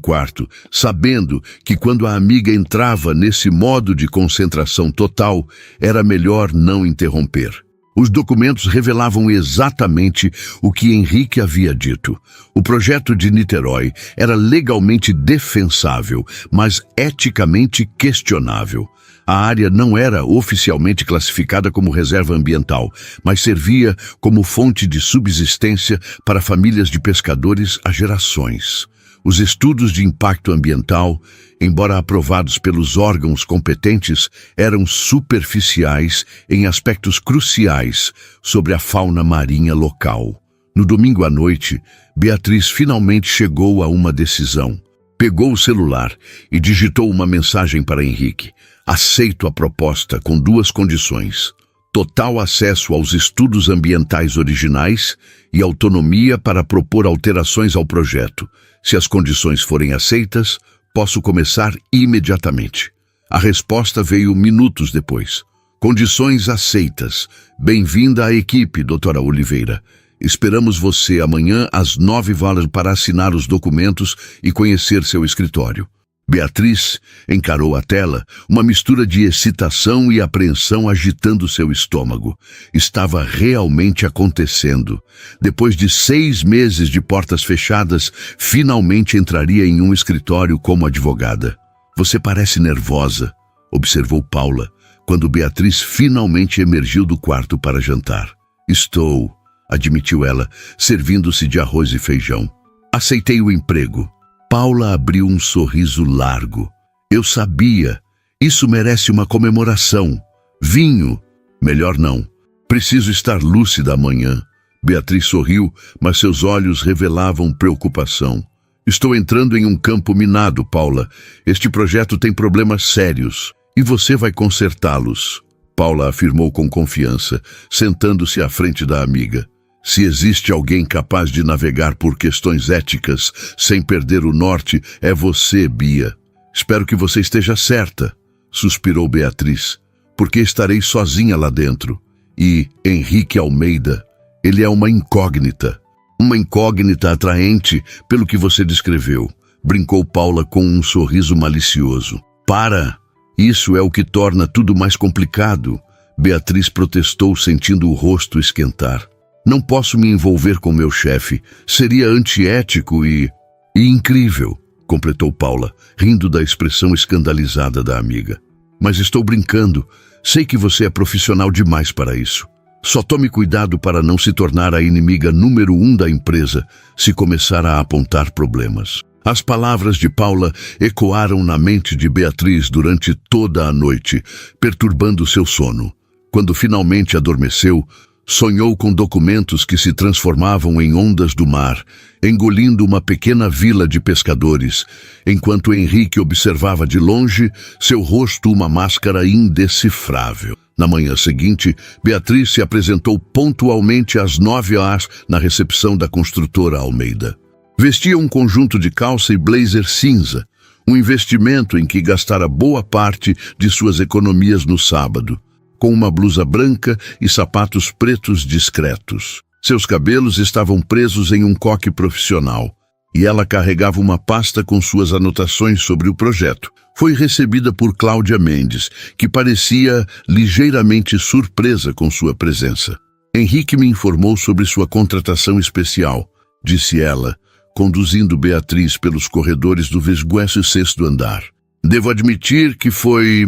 quarto, sabendo que quando a amiga entrava nesse modo de concentração total, era melhor não interromper. Os documentos revelavam exatamente o que Henrique havia dito. O projeto de Niterói era legalmente defensável, mas eticamente questionável. A área não era oficialmente classificada como reserva ambiental, mas servia como fonte de subsistência para famílias de pescadores há gerações. Os estudos de impacto ambiental, embora aprovados pelos órgãos competentes, eram superficiais em aspectos cruciais sobre a fauna marinha local. No domingo à noite, Beatriz finalmente chegou a uma decisão. Pegou o celular e digitou uma mensagem para Henrique. Aceito a proposta com 2 condições: total acesso aos estudos ambientais originais e autonomia para propor alterações ao projeto. Se as condições forem aceitas, posso começar imediatamente. A resposta veio minutos depois. Condições aceitas. Bem-vinda à equipe, doutora Oliveira. Esperamos você amanhã às 9h para assinar os documentos e conhecer seu escritório. Beatriz encarou a tela, uma mistura de excitação e apreensão agitando seu estômago. Estava realmente acontecendo. Depois de 6 meses de portas fechadas, finalmente entraria em um escritório como advogada. Você parece nervosa, observou Paula, quando Beatriz finalmente emergiu do quarto para jantar. Estou, admitiu ela, servindo-se de arroz e feijão. Aceitei o emprego. Paula abriu um sorriso largo. Eu sabia. Isso merece uma comemoração. Vinho. Melhor não. Preciso estar lúcida amanhã. Beatriz sorriu, mas seus olhos revelavam preocupação. Estou entrando em um campo minado, Paula. Este projeto tem problemas sérios. E você vai consertá-los. Paula afirmou com confiança, sentando-se à frente da amiga. Se existe alguém capaz de navegar por questões éticas sem perder o norte, é você, Bia. Espero que você esteja certa, suspirou Beatriz, porque estarei sozinha lá dentro. E Henrique Almeida, ele é uma incógnita atraente pelo que você descreveu, brincou Paula com um sorriso malicioso. Para! Isso é o que torna tudo mais complicado, Beatriz protestou, sentindo o rosto esquentar. Não posso me envolver com meu chefe. Seria antiético e incrível, completou Paula, rindo da expressão escandalizada da amiga. Mas estou brincando. Sei que você é profissional demais para isso. Só tome cuidado para não se tornar a inimiga número 1 da empresa se começar a apontar problemas. As palavras de Paula ecoaram na mente de Beatriz durante toda a noite, perturbando seu sono. Quando finalmente adormeceu, sonhou com documentos que se transformavam em ondas do mar, engolindo uma pequena vila de pescadores, enquanto Henrique observava de longe, seu rosto uma máscara indecifrável. Na manhã seguinte, Beatriz se apresentou pontualmente às 9h na recepção da construtora Almeida. Vestia um conjunto de calça e blazer cinza, um investimento em que gastara boa parte de suas economias no sábado, com uma blusa branca e sapatos pretos discretos. Seus cabelos estavam presos em um coque profissional, e ela carregava uma pasta com suas anotações sobre o projeto. Foi recebida por Cláudia Mendes, que parecia ligeiramente surpresa com sua presença. Henrique me informou sobre sua contratação especial, disse ela, conduzindo Beatriz pelos corredores do 26º andar. Devo admitir que foi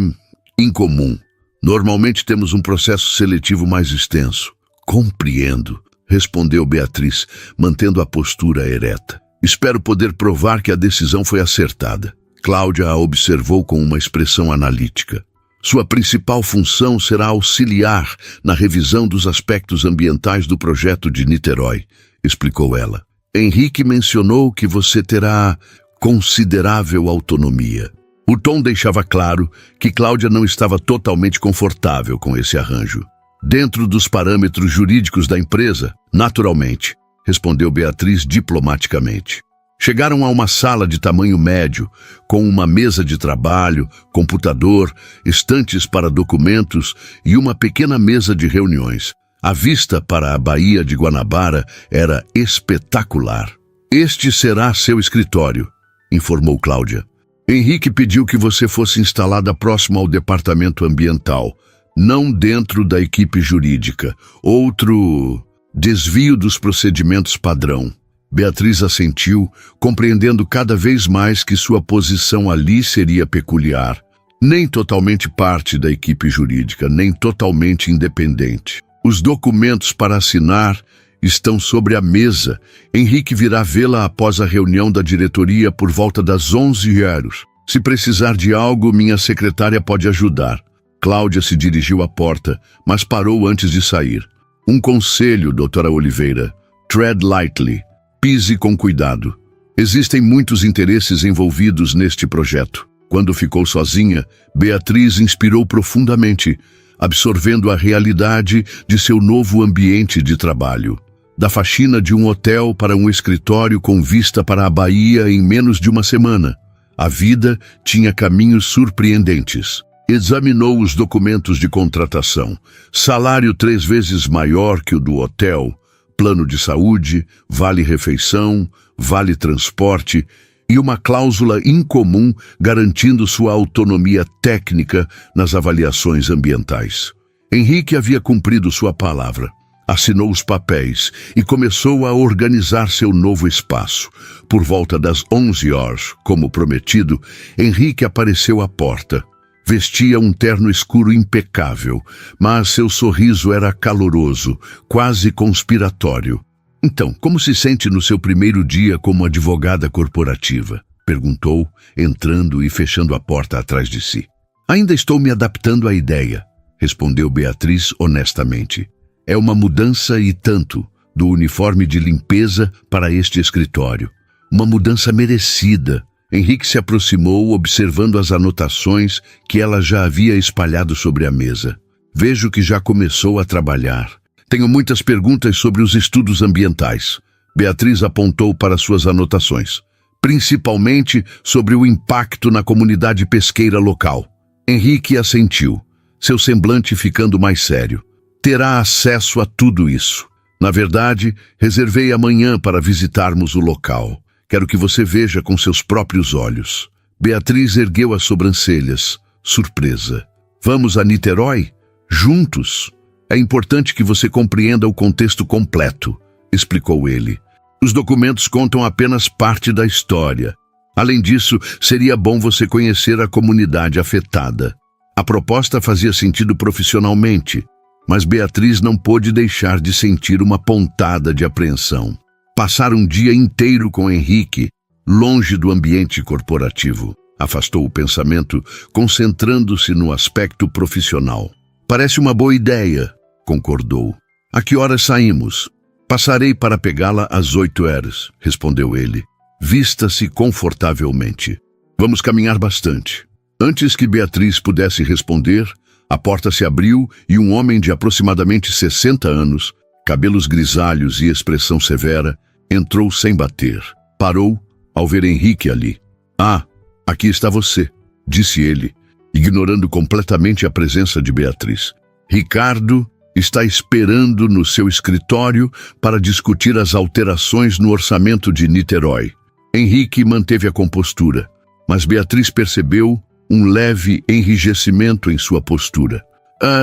incomum. Normalmente temos um processo seletivo mais extenso. Compreendo, respondeu Beatriz, mantendo a postura ereta. Espero poder provar que a decisão foi acertada. Cláudia a observou com uma expressão analítica. Sua principal função será auxiliar na revisão dos aspectos ambientais do projeto de Niterói, explicou ela. Henrique mencionou que você terá considerável autonomia. O tom deixava claro que Cláudia não estava totalmente confortável com esse arranjo. Dentro dos parâmetros jurídicos da empresa, naturalmente, respondeu Beatriz diplomaticamente. Chegaram a uma sala de tamanho médio, com uma mesa de trabalho, computador, estantes para documentos e uma pequena mesa de reuniões. A vista para a Baía de Guanabara era espetacular. Este será seu escritório, informou Cláudia. Henrique pediu que você fosse instalada próximo ao departamento ambiental, não dentro da equipe jurídica. Outro desvio dos procedimentos padrão. Beatriz assentiu, compreendendo cada vez mais que sua posição ali seria peculiar. Nem totalmente parte da equipe jurídica, nem totalmente independente. Os documentos para assinar estão sobre a mesa. Henrique virá vê-la após a reunião da diretoria por volta das 11 horas. Se precisar de algo, minha secretária pode ajudar. Cláudia se dirigiu à porta, mas parou antes de sair. Um conselho, doutora Oliveira. Tread lightly. Pise com cuidado. Existem muitos interesses envolvidos neste projeto. Quando ficou sozinha, Beatriz inspirou profundamente, absorvendo a realidade de seu novo ambiente de trabalho. Da faxina de um hotel para um escritório com vista para a Bahia em menos de uma semana. A vida tinha caminhos surpreendentes. Examinou os documentos de contratação. Salário 3 vezes maior que o do hotel, plano de saúde, vale-refeição, vale-transporte e uma cláusula incomum garantindo sua autonomia técnica nas avaliações ambientais. Henrique havia cumprido sua palavra. Assinou os papéis e começou a organizar seu novo espaço. Por volta das 11 horas, como prometido, Henrique apareceu à porta. Vestia um terno escuro impecável, mas seu sorriso era caloroso, quase conspiratório. Então, como se sente no seu primeiro dia como advogada corporativa? Perguntou, entrando e fechando a porta atrás de si. Ainda estou me adaptando à ideia, respondeu Beatriz honestamente. É uma mudança e tanto, do uniforme de limpeza para este escritório. Uma mudança merecida. Henrique se aproximou, observando as anotações que ela já havia espalhado sobre a mesa. Vejo que já começou a trabalhar. Tenho muitas perguntas sobre os estudos ambientais. Beatriz apontou para suas anotações, principalmente sobre o impacto na comunidade pesqueira local. Henrique assentiu, seu semblante ficando mais sério. Terá acesso a tudo isso. Na verdade, reservei amanhã para visitarmos o local. Quero que você veja com seus próprios olhos. Beatriz ergueu as sobrancelhas, surpresa. Vamos a Niterói? Juntos? É importante que você compreenda o contexto completo, explicou ele. Os documentos contam apenas parte da história. Além disso, seria bom você conhecer a comunidade afetada. A proposta fazia sentido profissionalmente, mas Beatriz não pôde deixar de sentir uma pontada de apreensão. Passar um dia inteiro com Henrique, longe do ambiente corporativo, afastou o pensamento, concentrando-se no aspecto profissional. Parece uma boa ideia, concordou. A que horas saímos? Passarei para pegá-la às 8 horas, respondeu ele. Vista-se confortavelmente. Vamos caminhar bastante. Antes que Beatriz pudesse responder, a porta se abriu e um homem de aproximadamente 60 anos, cabelos grisalhos e expressão severa, entrou sem bater. Parou ao ver Henrique ali. Ah, aqui está você, disse ele, ignorando completamente a presença de Beatriz. Ricardo está esperando no seu escritório para discutir as alterações no orçamento de Niterói. Henrique manteve a compostura, mas Beatriz percebeu um leve enrijecimento em sua postura.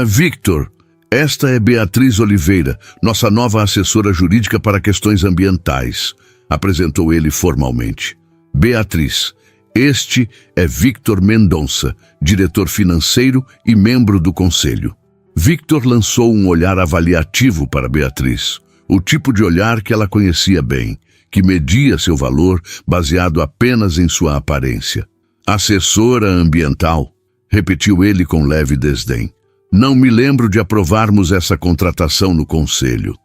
Victor, esta é Beatriz Oliveira, nossa nova assessora jurídica para questões ambientais, apresentou ele formalmente. Beatriz, este é Victor Mendonça, diretor financeiro e membro do conselho. Victor lançou um olhar avaliativo para Beatriz, o tipo de olhar que ela conhecia bem, que media seu valor baseado apenas em sua aparência. Assessora ambiental, repetiu ele com leve desdém. Não me lembro de aprovarmos essa contratação no conselho.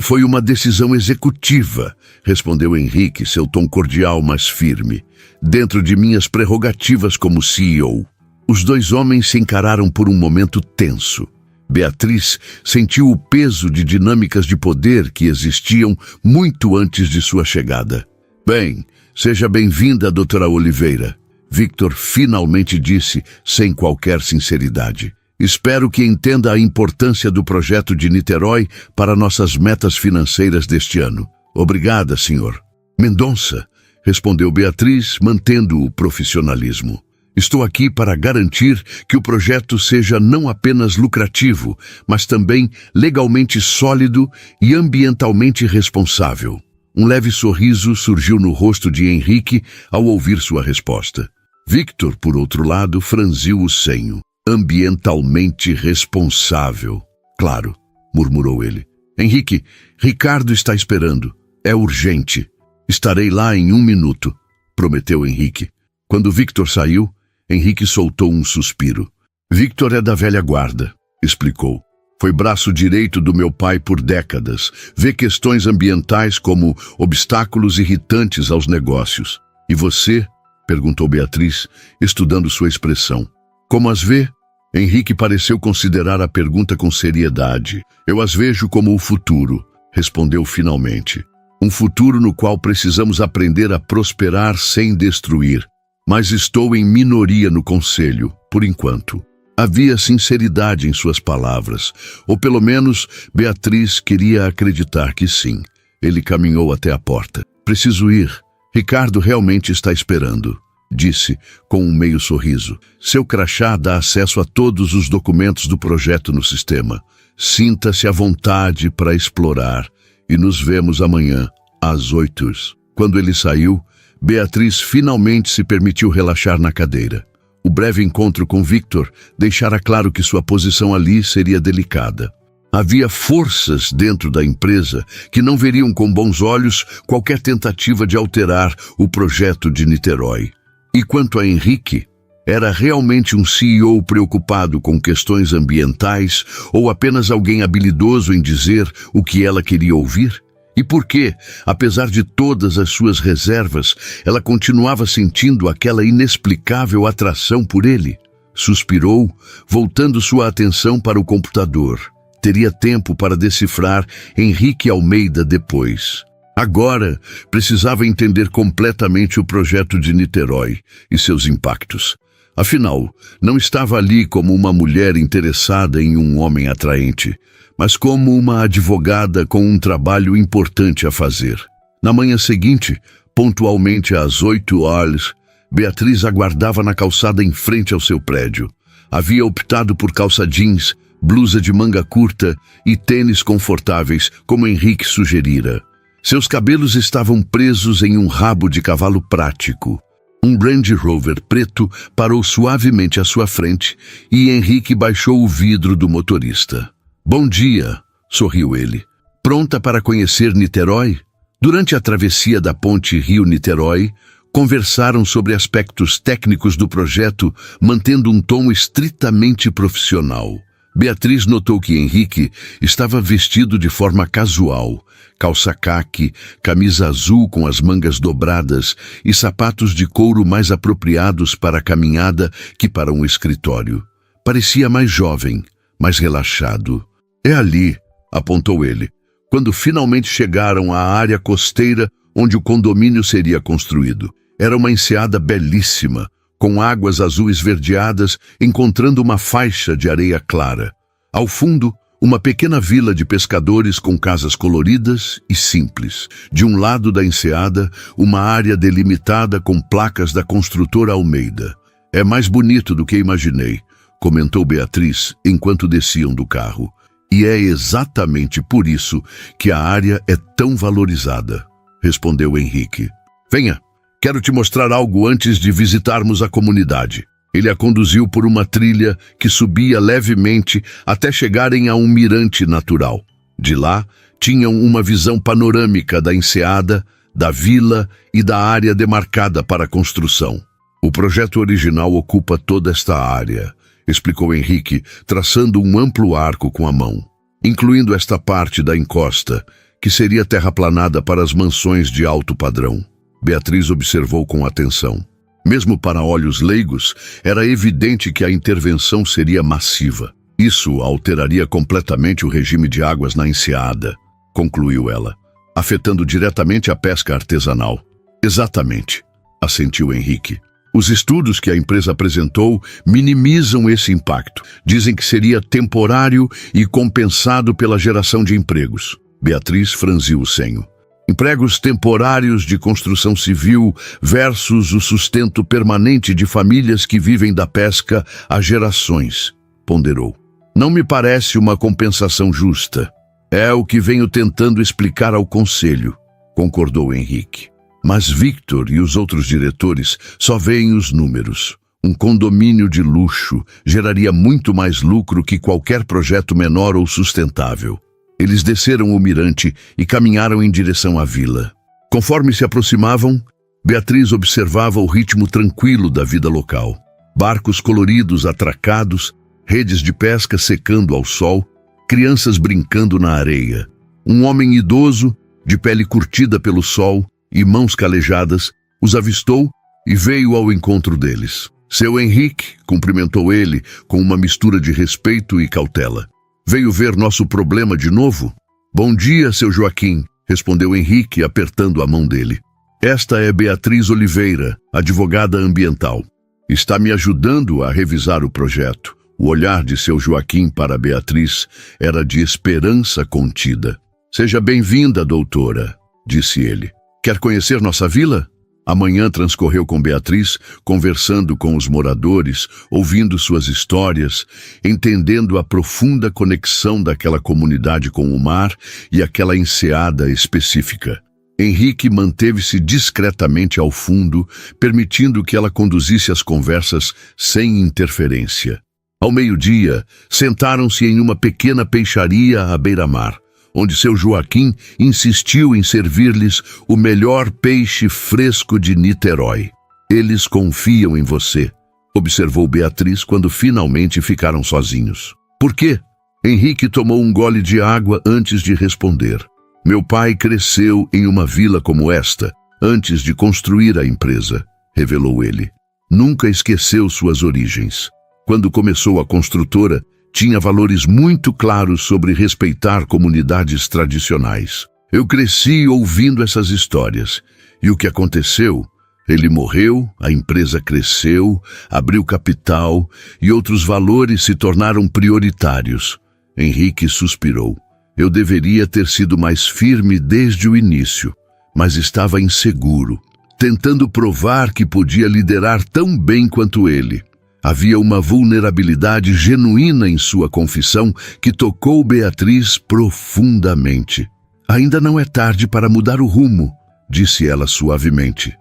Foi uma decisão executiva, respondeu Henrique, seu tom cordial mas firme, dentro de minhas prerrogativas como CEO. Os dois homens se encararam por um momento tenso. Beatriz sentiu o peso de dinâmicas de poder que existiam muito antes de sua chegada. Bem, seja bem-vinda, doutora Oliveira. Victor finalmente disse, sem qualquer sinceridade. Espero que entenda a importância do projeto de Niterói para nossas metas financeiras deste ano. Obrigada, senhor. Mendonça, respondeu Beatriz, mantendo o profissionalismo. Estou aqui para garantir que o projeto seja não apenas lucrativo, mas também legalmente sólido e ambientalmente responsável. Um leve sorriso surgiu no rosto de Henrique ao ouvir sua resposta. Victor, por outro lado, franziu o senho. Ambientalmente responsável. Claro, murmurou ele. Henrique, Ricardo está esperando. É urgente. Estarei lá em 1 minuto, prometeu Henrique. Quando Victor saiu, Henrique soltou um suspiro. Victor é da velha guarda, explicou. Foi braço direito do meu pai por décadas. Vê questões ambientais como obstáculos irritantes aos negócios. E você? Perguntou Beatriz, estudando sua expressão. Como as vê? Henrique pareceu considerar a pergunta com seriedade. Eu as vejo como o futuro, respondeu finalmente. Um futuro no qual precisamos aprender a prosperar sem destruir. Mas estou em minoria no conselho, por enquanto. Havia sinceridade em suas palavras, ou pelo menos Beatriz queria acreditar que sim. Ele caminhou até a porta. Preciso ir. Ricardo realmente está esperando, disse, com um meio sorriso. Seu crachá dá acesso a todos os documentos do projeto no sistema. Sinta-se à vontade para explorar e nos vemos amanhã, às 8. Quando ele saiu, Beatriz finalmente se permitiu relaxar na cadeira. O breve encontro com Victor deixara claro que sua posição ali seria delicada. Havia forças dentro da empresa que não veriam com bons olhos qualquer tentativa de alterar o projeto de Niterói. E quanto a Henrique, era realmente um CEO preocupado com questões ambientais ou apenas alguém habilidoso em dizer o que ela queria ouvir? E por que, apesar de todas as suas reservas, ela continuava sentindo aquela inexplicável atração por ele? Suspirou, voltando sua atenção para o computador. Teria tempo para decifrar Henrique Almeida depois. Agora, precisava entender completamente o projeto de Niterói e seus impactos. Afinal, não estava ali como uma mulher interessada em um homem atraente, mas como uma advogada com um trabalho importante a fazer. Na manhã seguinte, pontualmente às 8h, Beatriz aguardava na calçada em frente ao seu prédio. Havia optado por calça jeans, blusa de manga curta e tênis confortáveis, como Henrique sugerira. Seus cabelos estavam presos em um rabo de cavalo prático. Um Range Rover preto parou suavemente à sua frente e Henrique baixou o vidro do motorista. Bom dia, sorriu ele. Pronta para conhecer Niterói? Durante a travessia da ponte Rio-Niterói, conversaram sobre aspectos técnicos do projeto, mantendo um tom estritamente profissional. Beatriz notou que Henrique estava vestido de forma casual, calça caque, camisa azul com as mangas dobradas e sapatos de couro mais apropriados para a caminhada que para um escritório. Parecia mais jovem, mais relaxado. É ali, apontou ele, quando finalmente chegaram à área costeira onde o condomínio seria construído. Era uma enseada belíssima, com águas azuis esverdeadas, encontrando uma faixa de areia clara. Ao fundo, uma pequena vila de pescadores com casas coloridas e simples. De um lado da enseada, uma área delimitada com placas da construtora Almeida. É mais bonito do que imaginei, comentou Beatriz enquanto desciam do carro. E é exatamente por isso que a área é tão valorizada, respondeu Henrique. Venha. Quero te mostrar algo antes de visitarmos a comunidade. Ele a conduziu por uma trilha que subia levemente até chegarem a um mirante natural. De lá, tinham uma visão panorâmica da enseada, da vila e da área demarcada para a construção. O projeto original ocupa toda esta área, explicou Henrique, traçando um amplo arco com a mão, incluindo esta parte da encosta, que seria terraplanada para as mansões de alto padrão. Beatriz observou com atenção. Mesmo para olhos leigos, era evidente que a intervenção seria massiva. Isso alteraria completamente o regime de águas na enseada, concluiu ela, afetando diretamente a pesca artesanal. Exatamente, assentiu Henrique. Os estudos que a empresa apresentou minimizam esse impacto. Dizem que seria temporário e compensado pela geração de empregos. Beatriz franziu o senho. Empregos temporários de construção civil versus o sustento permanente de famílias que vivem da pesca há gerações, ponderou. Não me parece uma compensação justa. É o que venho tentando explicar ao conselho, concordou Henrique. Mas Victor e os outros diretores só veem os números. Um condomínio de luxo geraria muito mais lucro que qualquer projeto menor ou sustentável. Eles desceram o mirante e caminharam em direção à vila. Conforme se aproximavam, Beatriz observava o ritmo tranquilo da vida local. Barcos coloridos atracados, redes de pesca secando ao sol, crianças brincando na areia. Um homem idoso, de pele curtida pelo sol e mãos calejadas, os avistou e veio ao encontro deles. Seu Henrique cumprimentou ele com uma mistura de respeito e cautela. Veio ver nosso problema de novo? Bom dia, seu Joaquim, respondeu Henrique, apertando a mão dele. Esta é Beatriz Oliveira, advogada ambiental. Está me ajudando a revisar o projeto. O olhar de seu Joaquim para Beatriz era de esperança contida. Seja bem-vinda, doutora, disse ele. Quer conhecer nossa vila? A manhã transcorreu com Beatriz, conversando com os moradores, ouvindo suas histórias, entendendo a profunda conexão daquela comunidade com o mar e aquela enseada específica. Henrique manteve-se discretamente ao fundo, permitindo que ela conduzisse as conversas sem interferência. Ao meio-dia, sentaram-se em uma pequena peixaria à beira-mar, onde seu Joaquim insistiu em servir-lhes o melhor peixe fresco de Niterói. Eles confiam em você, observou Beatriz quando finalmente ficaram sozinhos. Por quê? Henrique tomou um gole de água antes de responder. Meu pai cresceu em uma vila como esta, antes de construir a empresa, revelou ele. Nunca esqueceu suas origens. Quando começou a construtora, tinha valores muito claros sobre respeitar comunidades tradicionais. Eu cresci ouvindo essas histórias. E o que aconteceu? Ele morreu, a empresa cresceu, abriu capital e outros valores se tornaram prioritários. Henrique suspirou. Eu deveria ter sido mais firme desde o início, mas estava inseguro, tentando provar que podia liderar tão bem quanto ele. Havia uma vulnerabilidade genuína em sua confissão que tocou Beatriz profundamente. Ainda não é tarde para mudar o rumo, disse ela suavemente.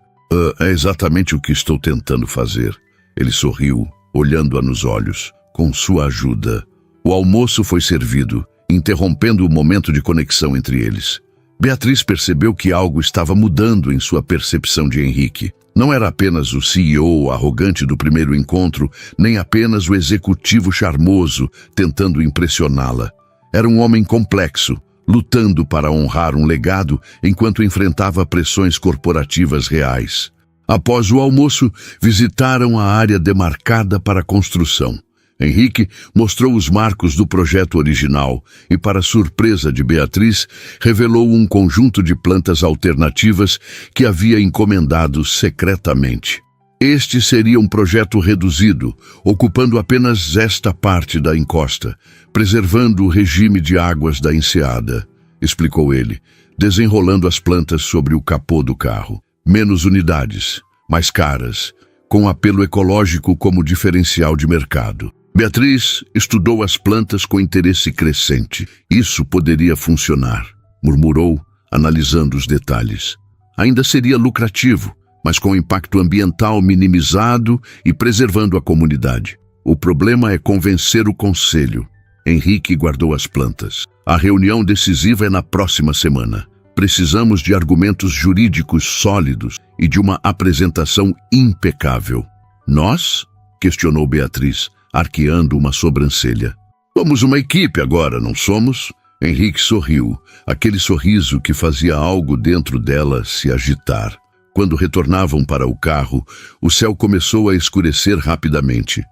É exatamente o que estou tentando fazer. Ele sorriu, olhando-a nos olhos. Com sua ajuda. O almoço foi servido, interrompendo o momento de conexão entre eles. Beatriz percebeu que algo estava mudando em sua percepção de Henrique. Não era apenas o CEO arrogante do primeiro encontro, nem apenas o executivo charmoso tentando impressioná-la. Era um homem complexo, lutando para honrar um legado enquanto enfrentava pressões corporativas reais. Após o almoço, visitaram a área demarcada para a construção. Henrique mostrou os marcos do projeto original e, para surpresa de Beatriz, revelou um conjunto de plantas alternativas que havia encomendado secretamente. Este seria um projeto reduzido, ocupando apenas esta parte da encosta, preservando o regime de águas da enseada, explicou ele, desenrolando as plantas sobre o capô do carro. Menos unidades, mais caras, com apelo ecológico como diferencial de mercado. Beatriz estudou as plantas com interesse crescente. Isso poderia funcionar, murmurou, analisando os detalhes. Ainda seria lucrativo, mas com impacto ambiental minimizado e preservando a comunidade. O problema é convencer o conselho. Henrique guardou as plantas. A reunião decisiva é na próxima semana. Precisamos de argumentos jurídicos sólidos e de uma apresentação impecável. Nós? Questionou Beatriz, arqueando uma sobrancelha. Somos uma equipe agora, não somos? Henrique sorriu, aquele sorriso que fazia algo dentro dela se agitar. Quando retornavam para o carro, o céu começou a escurecer rapidamente.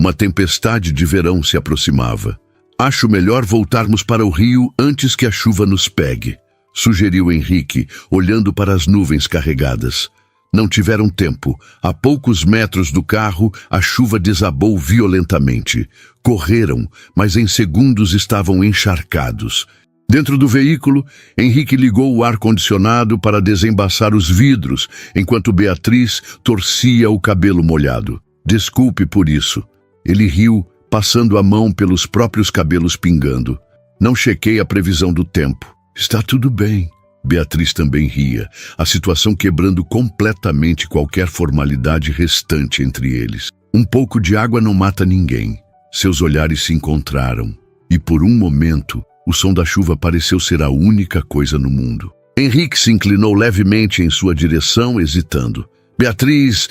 Uma tempestade de verão se aproximava. Acho melhor voltarmos para o rio antes que a chuva nos pegue, sugeriu Henrique, olhando para as nuvens carregadas. Não tiveram tempo. A poucos metros do carro, a chuva desabou violentamente. Correram, mas em segundos estavam encharcados. Dentro do veículo, Henrique ligou o ar-condicionado para desembaçar os vidros, enquanto Beatriz torcia o cabelo molhado. Desculpe por isso. Ele riu, passando a mão pelos próprios cabelos pingando. Não chequei a previsão do tempo. Está tudo bem. Beatriz também ria, a situação quebrando completamente qualquer formalidade restante entre eles. Um pouco de água não mata ninguém. Seus olhares se encontraram, e por um momento, o som da chuva pareceu ser a única coisa no mundo. Henrique se inclinou levemente em sua direção, hesitando. Beatriz,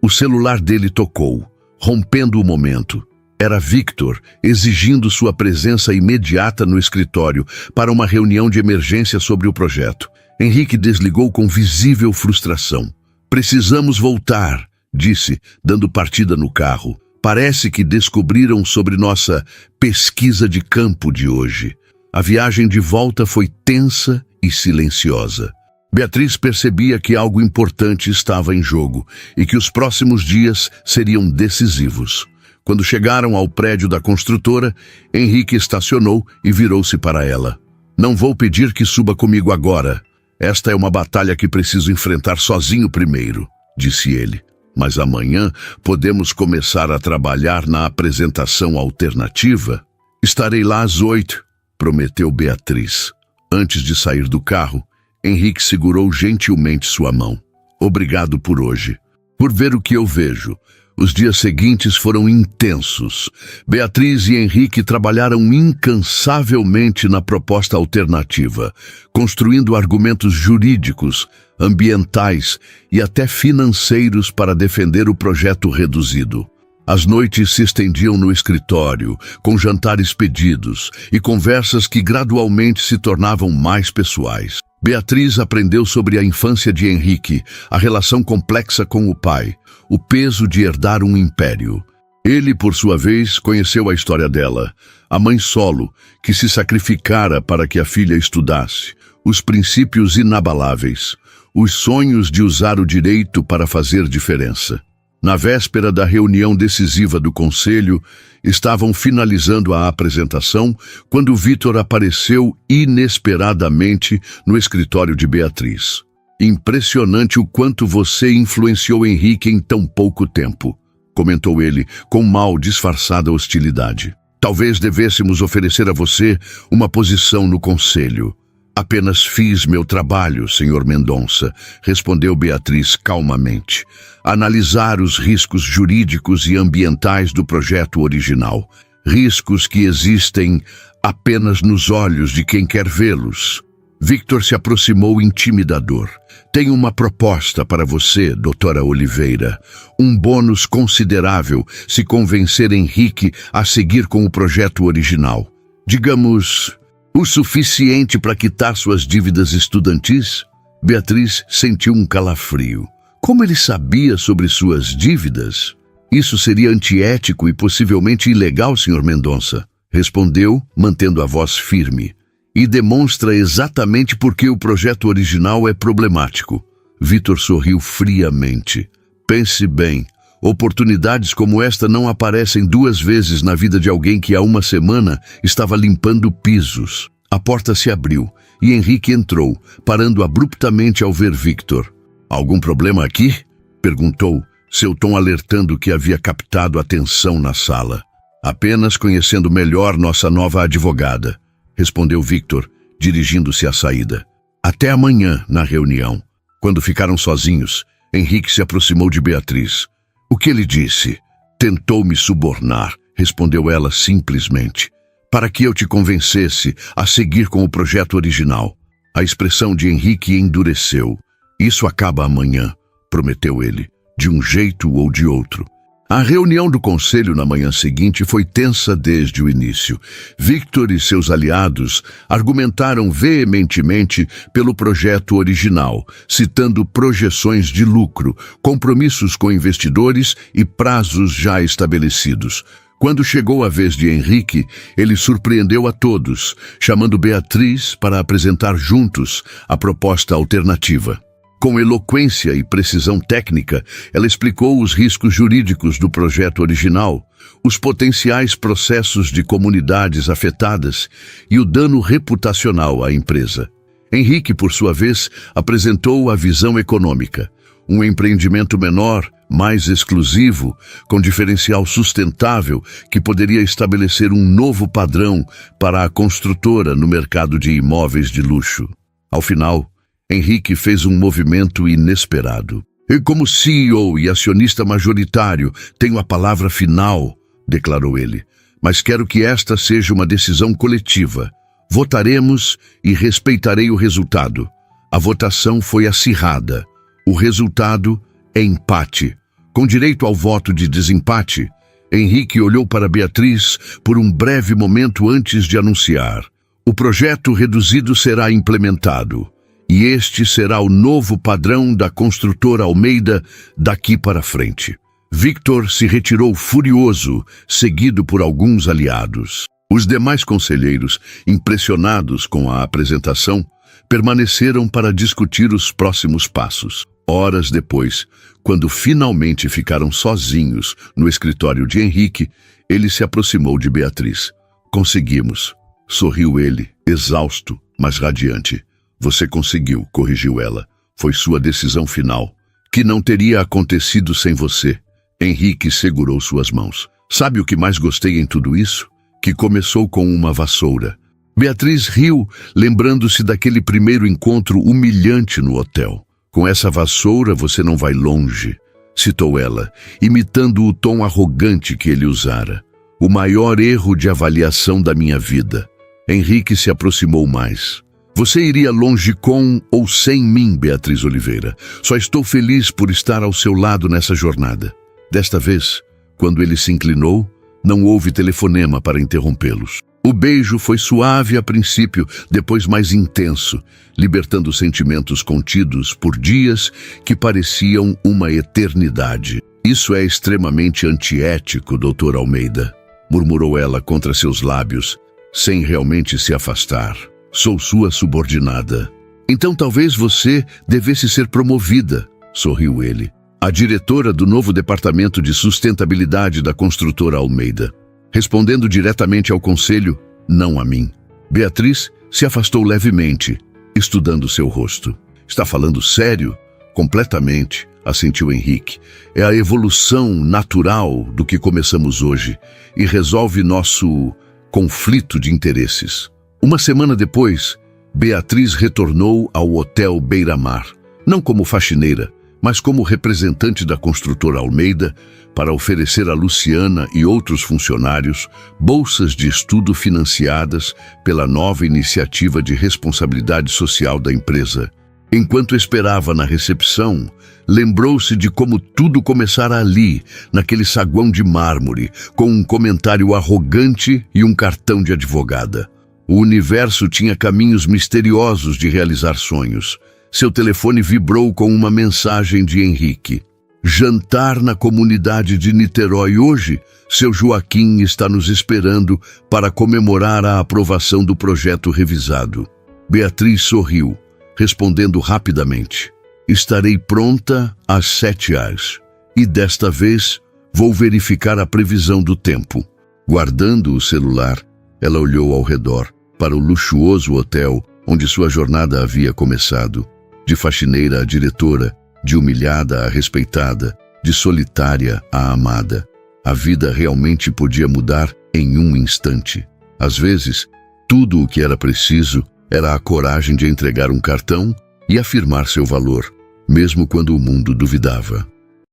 O celular dele tocou, rompendo o momento. Era Victor, exigindo sua presença imediata no escritório para uma reunião de emergência sobre o projeto. Henrique desligou com visível frustração. Precisamos voltar, disse, dando partida no carro. Parece que descobriram sobre nossa pesquisa de campo de hoje. A viagem de volta foi tensa e silenciosa. Beatriz percebia que algo importante estava em jogo e que os próximos dias seriam decisivos. Quando chegaram ao prédio da construtora, Henrique estacionou e virou-se para ela. Não vou pedir que suba comigo agora. Esta é uma batalha que preciso enfrentar sozinho primeiro, disse ele. Mas amanhã podemos começar a trabalhar na apresentação alternativa. Estarei lá às 8, prometeu Beatriz. Antes de sair do carro, Henrique segurou gentilmente sua mão. Obrigado por hoje, por ver o que eu vejo. Os dias seguintes foram intensos. Beatriz e Henrique trabalharam incansavelmente na proposta alternativa, construindo argumentos jurídicos, ambientais e até financeiros para defender o projeto reduzido. As noites se estendiam no escritório, com jantares pedidos e conversas que gradualmente se tornavam mais pessoais. Beatriz aprendeu sobre a infância de Henrique, a relação complexa com o pai, o peso de herdar um império. Ele, por sua vez, conheceu a história dela, a mãe solo, que se sacrificara para que a filha estudasse, os princípios inabaláveis, os sonhos de usar o direito para fazer diferença. Na véspera da reunião decisiva do conselho, estavam finalizando a apresentação quando Victor apareceu inesperadamente no escritório de Beatriz. Impressionante o quanto você influenciou Henrique em tão pouco tempo, comentou ele com mal disfarçada hostilidade. Talvez devêssemos oferecer a você uma posição no conselho. Apenas fiz meu trabalho, Sr. Mendonça, respondeu Beatriz calmamente. Analisar os riscos jurídicos e ambientais do projeto original. Riscos que existem apenas nos olhos de quem quer vê-los. Victor se aproximou intimidador. Tenho uma proposta para você, doutora Oliveira. Um bônus considerável se convencer Henrique a seguir com o projeto original. Digamos, o suficiente para quitar suas dívidas estudantis? Beatriz sentiu um calafrio. Como ele sabia sobre suas dívidas? Isso seria antiético e possivelmente ilegal, Sr. Mendonça, respondeu, mantendo a voz firme. E demonstra exatamente por que o projeto original é problemático. Victor sorriu friamente. Pense bem, oportunidades como esta não aparecem duas vezes na vida de alguém que há uma semana estava limpando pisos. A porta se abriu e Henrique entrou, parando abruptamente ao ver Victor. Algum problema aqui? Perguntou, seu tom alertando que havia captado a atenção na sala. Apenas conhecendo melhor nossa nova advogada, respondeu Victor, dirigindo-se à saída. Até amanhã, na reunião. Quando ficaram sozinhos, Henrique se aproximou de Beatriz. O que ele disse? Tentou me subornar, respondeu ela simplesmente, para que eu te convencesse a seguir com o projeto original. A expressão de Henrique endureceu. Isso acaba amanhã, prometeu ele, de um jeito ou de outro. A reunião do conselho na manhã seguinte foi tensa desde o início. Victor e seus aliados argumentaram veementemente pelo projeto original, citando projeções de lucro, compromissos com investidores e prazos já estabelecidos. Quando chegou a vez de Henrique, ele surpreendeu a todos, chamando Beatriz para apresentar juntos a proposta alternativa. Com eloquência e precisão técnica, ela explicou os riscos jurídicos do projeto original, os potenciais processos de comunidades afetadas e o dano reputacional à empresa. Henrique, por sua vez, apresentou a visão econômica, um empreendimento menor, mais exclusivo, com diferencial sustentável que poderia estabelecer um novo padrão para a construtora no mercado de imóveis de luxo. Ao final, Henrique fez um movimento inesperado. "E como CEO e acionista majoritário, tenho a palavra final", declarou ele. "Mas quero que esta seja uma decisão coletiva. Votaremos e respeitarei o resultado." A votação foi acirrada. O resultado é empate. Com direito ao voto de desempate, Henrique olhou para Beatriz por um breve momento antes de anunciar: "O projeto reduzido será implementado. E este será o novo padrão da construtora Almeida daqui para frente." Victor se retirou furioso, seguido por alguns aliados. Os demais conselheiros, impressionados com a apresentação, permaneceram para discutir os próximos passos. Horas depois, quando finalmente ficaram sozinhos no escritório de Henrique, ele se aproximou de Beatriz. "Conseguimos", sorriu ele, exausto, mas radiante. "Você conseguiu", corrigiu ela. "Foi sua decisão final, que não teria acontecido sem você." Henrique segurou suas mãos. "Sabe o que mais gostei em tudo isso? Que começou com uma vassoura." Beatriz riu, lembrando-se daquele primeiro encontro humilhante no hotel. "Com essa vassoura você não vai longe", citou ela, imitando o tom arrogante que ele usara. "O maior erro de avaliação da minha vida." Henrique se aproximou mais. "Você iria longe com ou sem mim, Beatriz Oliveira. Só estou feliz por estar ao seu lado nessa jornada." Desta vez, quando ele se inclinou, não houve telefonema para interrompê-los. O beijo foi suave a princípio, depois mais intenso, libertando sentimentos contidos por dias que pareciam uma eternidade. "Isso é extremamente antiético, Dr. Almeida", murmurou ela contra seus lábios, sem realmente se afastar. "Sou sua subordinada." "Então talvez você devesse ser promovida", sorriu ele. "A diretora do novo departamento de sustentabilidade da construtora Almeida." Respondendo diretamente ao conselho, não a mim. Beatriz se afastou levemente, estudando seu rosto. "Está falando sério?" "Completamente", assentiu Henrique. "É a evolução natural do que começamos hoje e resolve nosso conflito de interesses." Uma semana depois, Beatriz retornou ao Hotel Beira-Mar, não como faxineira, mas como representante da construtora Almeida, para oferecer a Luciana e outros funcionários bolsas de estudo financiadas pela nova iniciativa de responsabilidade social da empresa. Enquanto esperava na recepção, lembrou-se de como tudo começara ali, naquele saguão de mármore, com um comentário arrogante e um cartão de advogada. O universo tinha caminhos misteriosos de realizar sonhos. Seu telefone vibrou com uma mensagem de Henrique. "Jantar na comunidade de Niterói hoje? Seu Joaquim está nos esperando para comemorar a aprovação do projeto revisado." Beatriz sorriu, respondendo rapidamente: "Estarei pronta às 7h. E desta vez vou verificar a previsão do tempo." Guardando o celular, ela olhou ao redor, para o luxuoso hotel onde sua jornada havia começado. De faxineira a diretora, de humilhada a respeitada, de solitária a amada. A vida realmente podia mudar em um instante. Às vezes, tudo o que era preciso era a coragem de entregar um cartão e afirmar seu valor, mesmo quando o mundo duvidava.